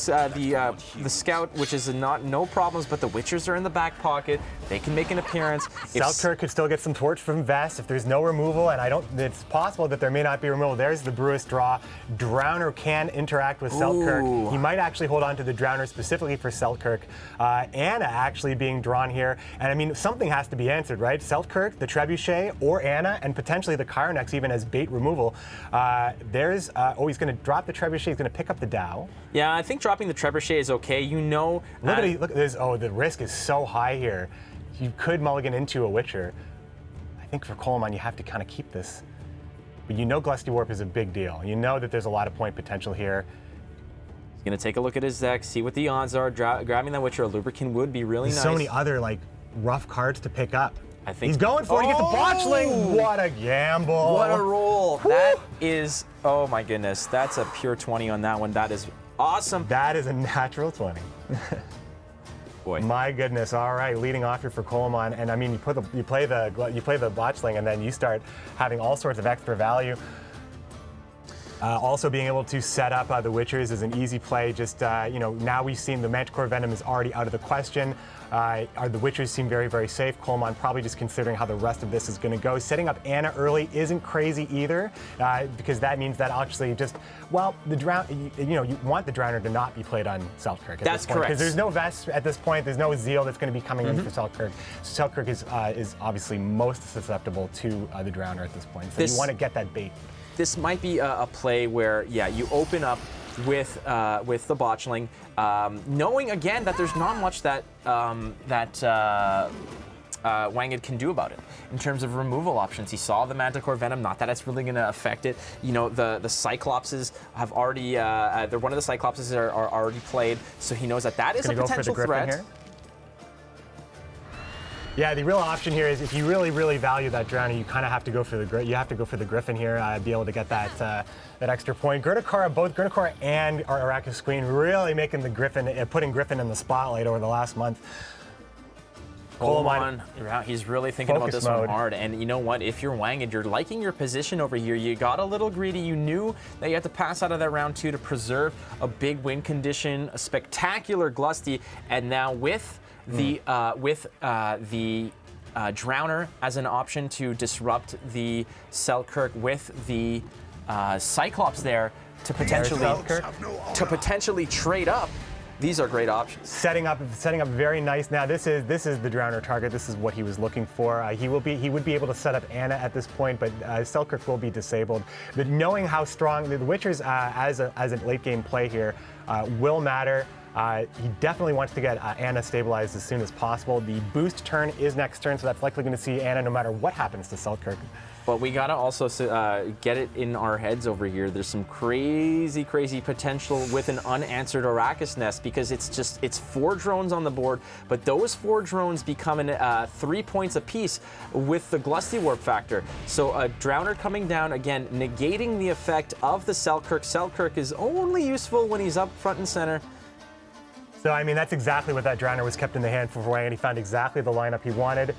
S2: scout, which is no problems. But the Witchers are in the back pocket. They can make an appearance.
S1: Selkirk could still get some torch from Vest if there's no removal, and it's possible that there may not be removal. There's the Brewis draw. Drowner can interact with Selkirk. He might actually hold on to the Drowner specifically for Selkirk. Anna actually being drawn here, and I mean, something has to be answered, right? Selkirk, the Trebuchet, or Anna, and potentially the Kyronex even as bait removal. He's going to drop the Trebuchet. He's going to pick up the Dow.
S2: Yeah, I think dropping the Trebuchet is okay. Look
S1: at this. Oh, the risk is so high here. You could mulligan into a Witcher. I think for Coleman, you have to kind of keep this. But you know Glusty Warp is a big deal. You know that there's a lot of point potential here.
S2: He's going to take a look at his deck, see what the odds are. Grabbing that Witcher, a Lubricant would be really nice.
S1: So many other, rough cards to pick up.
S2: I think
S1: he's going for it. He gets a botchling. What a gamble.
S2: What a roll. Woo. That is, oh my goodness. That's a pure 20 on that one. That is awesome.
S1: That is a natural 20.
S2: Boy.
S1: My goodness. All right, leading off here for Coleman, and I mean, you play the botchling, and then you start having all sorts of extra value. Also being able to set up the Witchers is an easy play. Just, now we've seen the Manticore Venom is already out of the question. The Witchers seem very, very safe. Coleman probably just considering how the rest of this is going to go. Setting up Anna early isn't crazy either, because that means that actually you want the Drowner to not be played on Selkirk at this point.
S2: Correct.
S1: Because there's no Vest at this point. There's no Zeal that's going to be coming in for Selkirk. So Selkirk is obviously most susceptible to the Drowner at this point. So you want to get that bait.
S2: This might be a play where, you open up with the botchling, knowing again that there's not much that Wanged can do about it in terms of removal options. He saw the Manticore Venom, not that it's really going to affect it. The Cyclopses have already, they're one of the Cyclopses are already played, so he knows that is a potential threat. Here?
S1: Yeah, the real option here is if you really, really value that Drowning, you kind of have to go for the Griffin here, be able to get that extra point. both Gurnikara and our Arrakis Queen really making the Griffin, putting Griffin in the spotlight over the last month.
S2: Coleman, he's really thinking about this one hard. And you know what? If you're Wanged, you're liking your position over here. You got a little greedy. You knew that you had to pass out of that round 2 to preserve a big win condition, a spectacular Glusty, and now with the Drowner as an option to disrupt the Selkirk with the Cyclops there to potentially trade up. These are great options.
S1: Setting up very nice. Now this is the Drowner target. This is what he was looking for. He would be able to set up Anna at this point, but Selkirk will be disabled. But knowing how strong the Witchers as a late game play here will matter. He definitely wants to get Anna stabilized as soon as possible. The boost turn is next turn, so that's likely going to see Anna no matter what happens to Selkirk.
S2: But we gotta also get it in our heads over here. There's some crazy potential with an unanswered Arrakis nest, because it's 4 drones on the board, but those 4 drones becoming 3 points apiece with the Glusty Warp factor. So a Drowner coming down, again, negating the effect of the Selkirk. Selkirk is only useful when he's up front and center.
S1: So, I mean, that's exactly what that Drowner was kept in the hand for Wang, and he found exactly the lineup he wanted.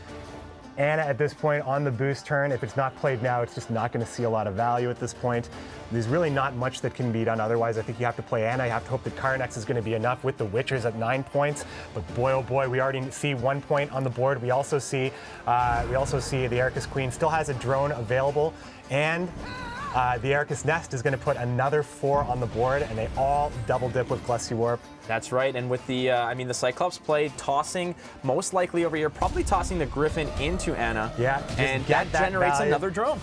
S1: Anna, at this point, on the boost turn, if it's not played now, it's just not going to see a lot of value at this point. There's really not much that can be done otherwise. I think you have to play Anna. You have to hope that Karnax is going to be enough with the Witchers at 9 points. But boy, oh boy, we already see 1 point on the board. We also see the Arrakis Queen still has a drone available, and the Arrakis Nest is going to put another 4 on the board, and they all double dip with Glusty Warp.
S2: That's right, and with the, the Cyclops play, tossing, most likely over here, probably tossing the Griffin into Anna.
S1: Yeah,
S2: and that generates another drone.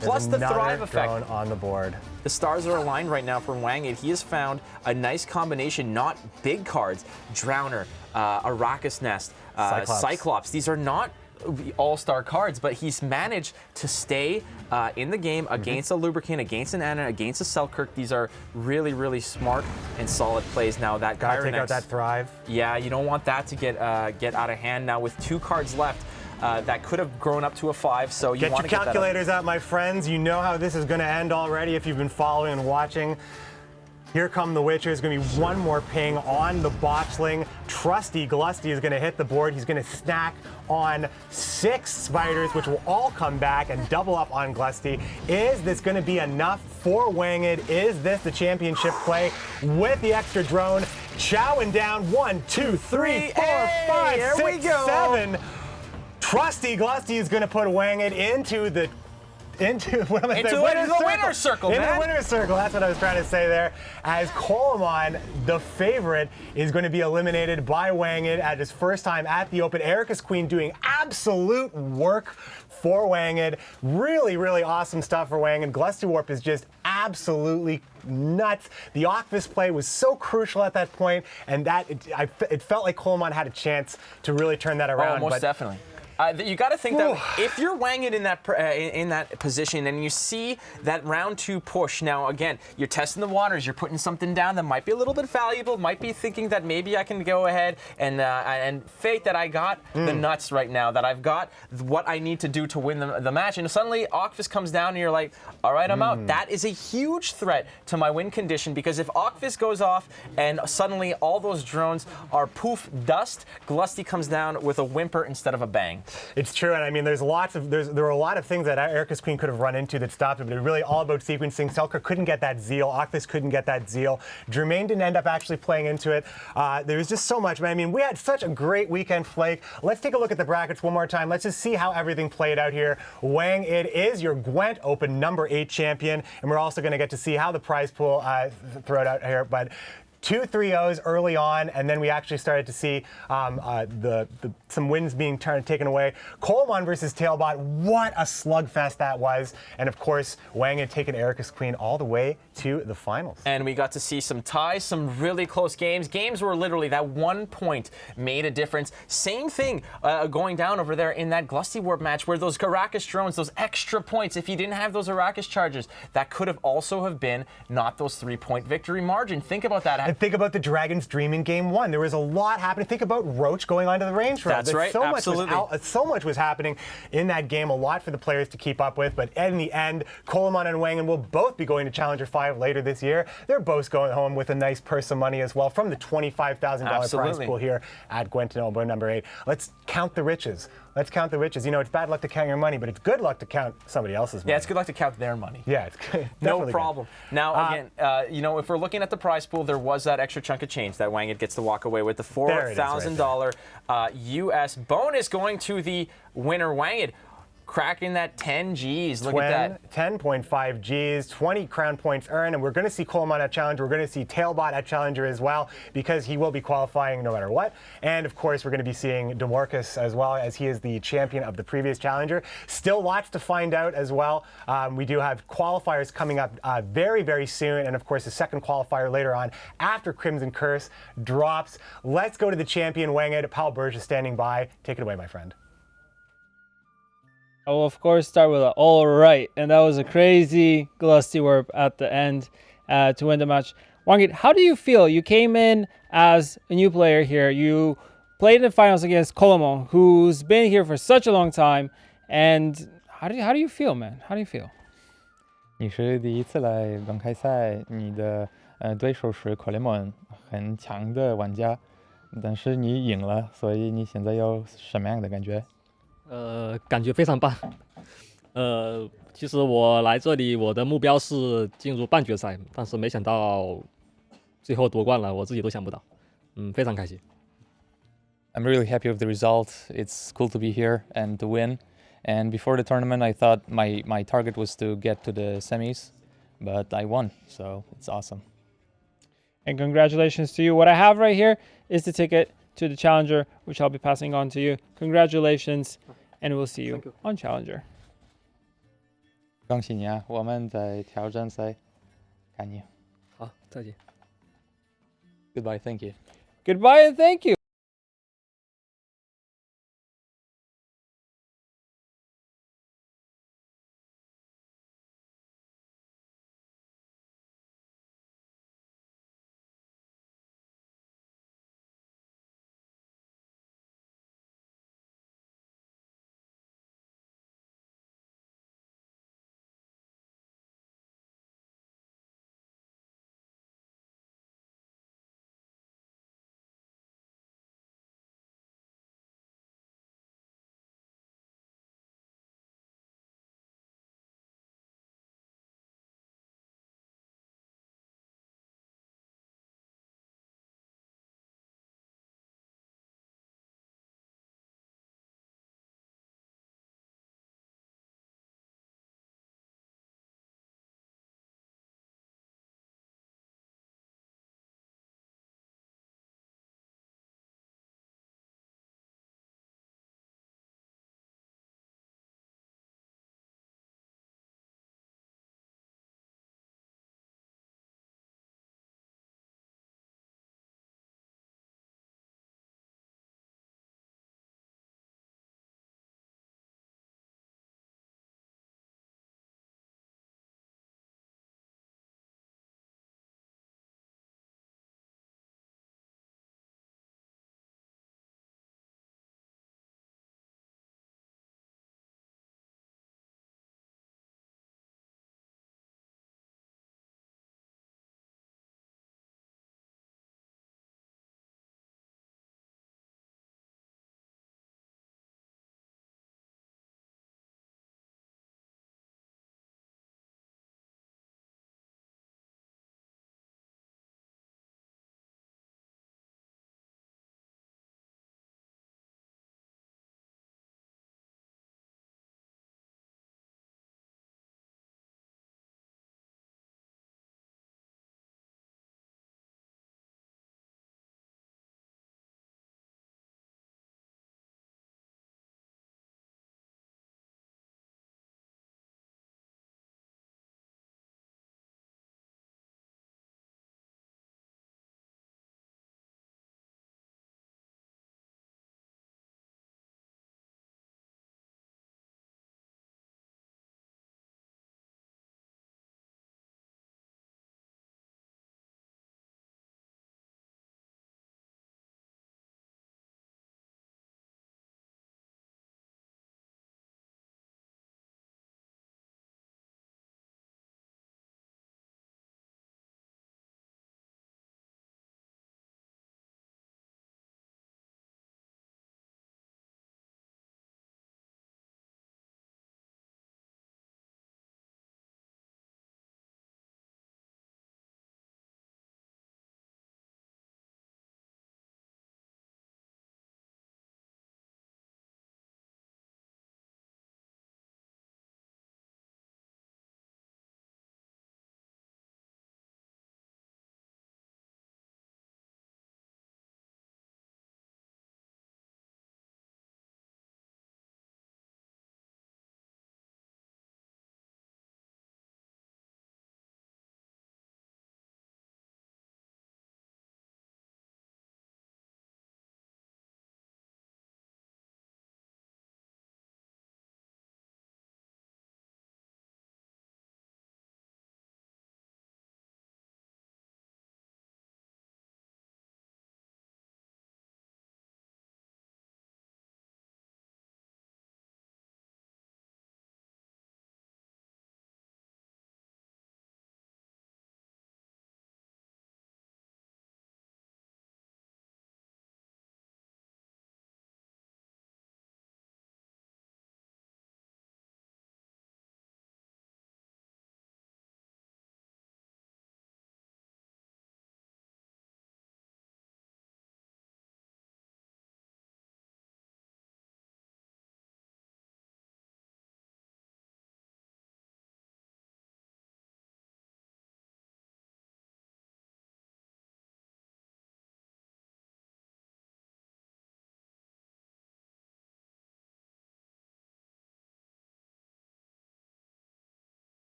S2: Plus the Thrive effect.
S1: Drone on the board.
S2: The stars are aligned right now for Wang. He has found a nice combination, not big cards. Drowner, Arrakis Nest, Cyclops. These are not all-star cards, but he's managed to stay in the game against a Lubricant, against an Anna, against a Selkirk. These are really smart and solid plays. Now that
S1: Gotta take out that Thrive.
S2: Yeah, you don't want that to get out of hand. Now with 2 cards left, that could have grown up to a 5. So you want to
S1: get your calculators out, my friends. You know how this is going to end already if you've been following and watching. Here come the Witchers. There's going to be 1 more ping on the Botchling. Trusty Glusty is going to hit the board. He's going to snack on 6 spiders, which will all come back and double up on Glusty. Is this going to be enough for Wanged? Is this the championship play with the extra drone? Chowing down 1, 2, 3, 4, 5, 6, 7. Trusty Glusty is going to put Wanged into the winner's circle,
S2: man.
S1: In the winner's circle, that's what I was trying to say there. As Coleman, the favorite, is going to be eliminated by Wanged at his first time at the Open. Arrakis Queen doing absolute work for Wanged. Really awesome stuff for Wanged. Glusty Warp is just absolutely nuts. The Ocvis play was so crucial at that point, and it felt like Coleman had a chance to really turn that around.
S2: Oh, most definitely. You got to think that if you're Wanged in that position and you see that round 2 push, now again, you're testing the waters, you're putting something down that might be a little bit valuable, might be thinking that maybe I can go ahead and fate that I got the nuts right now, that I've got what I need to do to win the match, and suddenly Ocvis comes down and you're like, all right, I'm out. That is a huge threat to my win condition, because if Ocvis goes off and suddenly all those drones are poof dust, Glusty comes down with a whimper instead of a bang.
S1: It's true, and I mean, there were a lot of things that Arrakis Queen could have run into that stopped it, but it was really all about sequencing. Selkirk couldn't get that Zeal, Ocvis couldn't get that Zeal. Germain didn't end up actually playing into it. There was just so much, man. I mean, we had such a great weekend, Flake. Let's take a look at the brackets one more time. Let's just see how everything played out here. Wang, it is your Gwent Open number 8 champion, and we're also going to get to see how the prize pool thrown out here, but 2 3-0s early on, and then we actually started to see some wins being taken away. Coleman versus Tailbot, what a slugfest that was. And of course, Wang had taken Arrakis Queen all the way to the finals.
S2: And we got to see some ties, some really close games. Games where literally that 1 point made a difference. Same thing going down over there in that Glusty Warp match where those Arrakis drones, those extra points, if you didn't have those Arrakis charges, that could have also have been not those 3-point victory margin. Think about that.
S1: And think about the Dragon's Dream in Game 1. There was a lot happening. Think about Roach going onto the range road.
S2: That's right, absolutely.
S1: So much was happening in that game, a lot for the players to keep up with. But in the end, Coleman and Wangan will both be going to Challenger 5 later this year. They're both going home with a nice purse of money as well from the $25,000 prize pool here at Gwent number 8. Let's count the riches. Let's count the riches. You know, it's bad luck to count your money, but it's good luck to count somebody else's money.
S2: Yeah, it's good luck to count their money.
S1: Yeah, it's good.
S2: No problem. Good. Now, again, you know, if we're looking at the prize pool, there was that extra chunk of change that Wanged gets to walk away with. The $4,000 US bonus going to the winner, Wanged. Cracking that 10 Gs. Look at that.
S1: 10.5 Gs, 20 crown points earned, and we're going to see Coleman at Challenger. We're going to see Tailbot at Challenger as well, because he will be qualifying no matter what. And of course, we're going to be seeing Demorcus as well, as he is the champion of the previous Challenger. Still lots to find out as well. We do have qualifiers coming up very, very soon, and of course, the second qualifier later on after Crimson Curse drops. Let's go to the champion, Wanged. Paul Burge is standing by. Take it away, my friend.
S5: I will of course start with an all right, and that was a crazy glusty warp at the end to win the match. Wangit, how do you feel? You came in as a new player here. You played in the finals against Coleman, who's been here for such a long time. And how do you feel, man? How do you feel?
S6: 你是第一次来公开赛，你的对手是克雷蒙，很强的玩家，但是你赢了，所以你现在有什么样的感觉？
S7: 感觉非常棒。其实我来这里，我的目标是进入半决赛，但是没想到最后夺冠了，我自己都想不到。非常开心。
S6: I'm really happy with the result. It's cool to be here and to win. And before the tournament, I thought my target was to get to the semis, but I won, so it's awesome.
S5: And congratulations to you. What I have right here is the ticket to the Challenger, which I'll be passing on to you. Congratulations, and we'll see you on Challenger.
S6: 恭喜你啊！我们在挑战赛看你。
S7: 好，再见。
S6: Goodbye, thank you.
S5: Goodbye and thank you.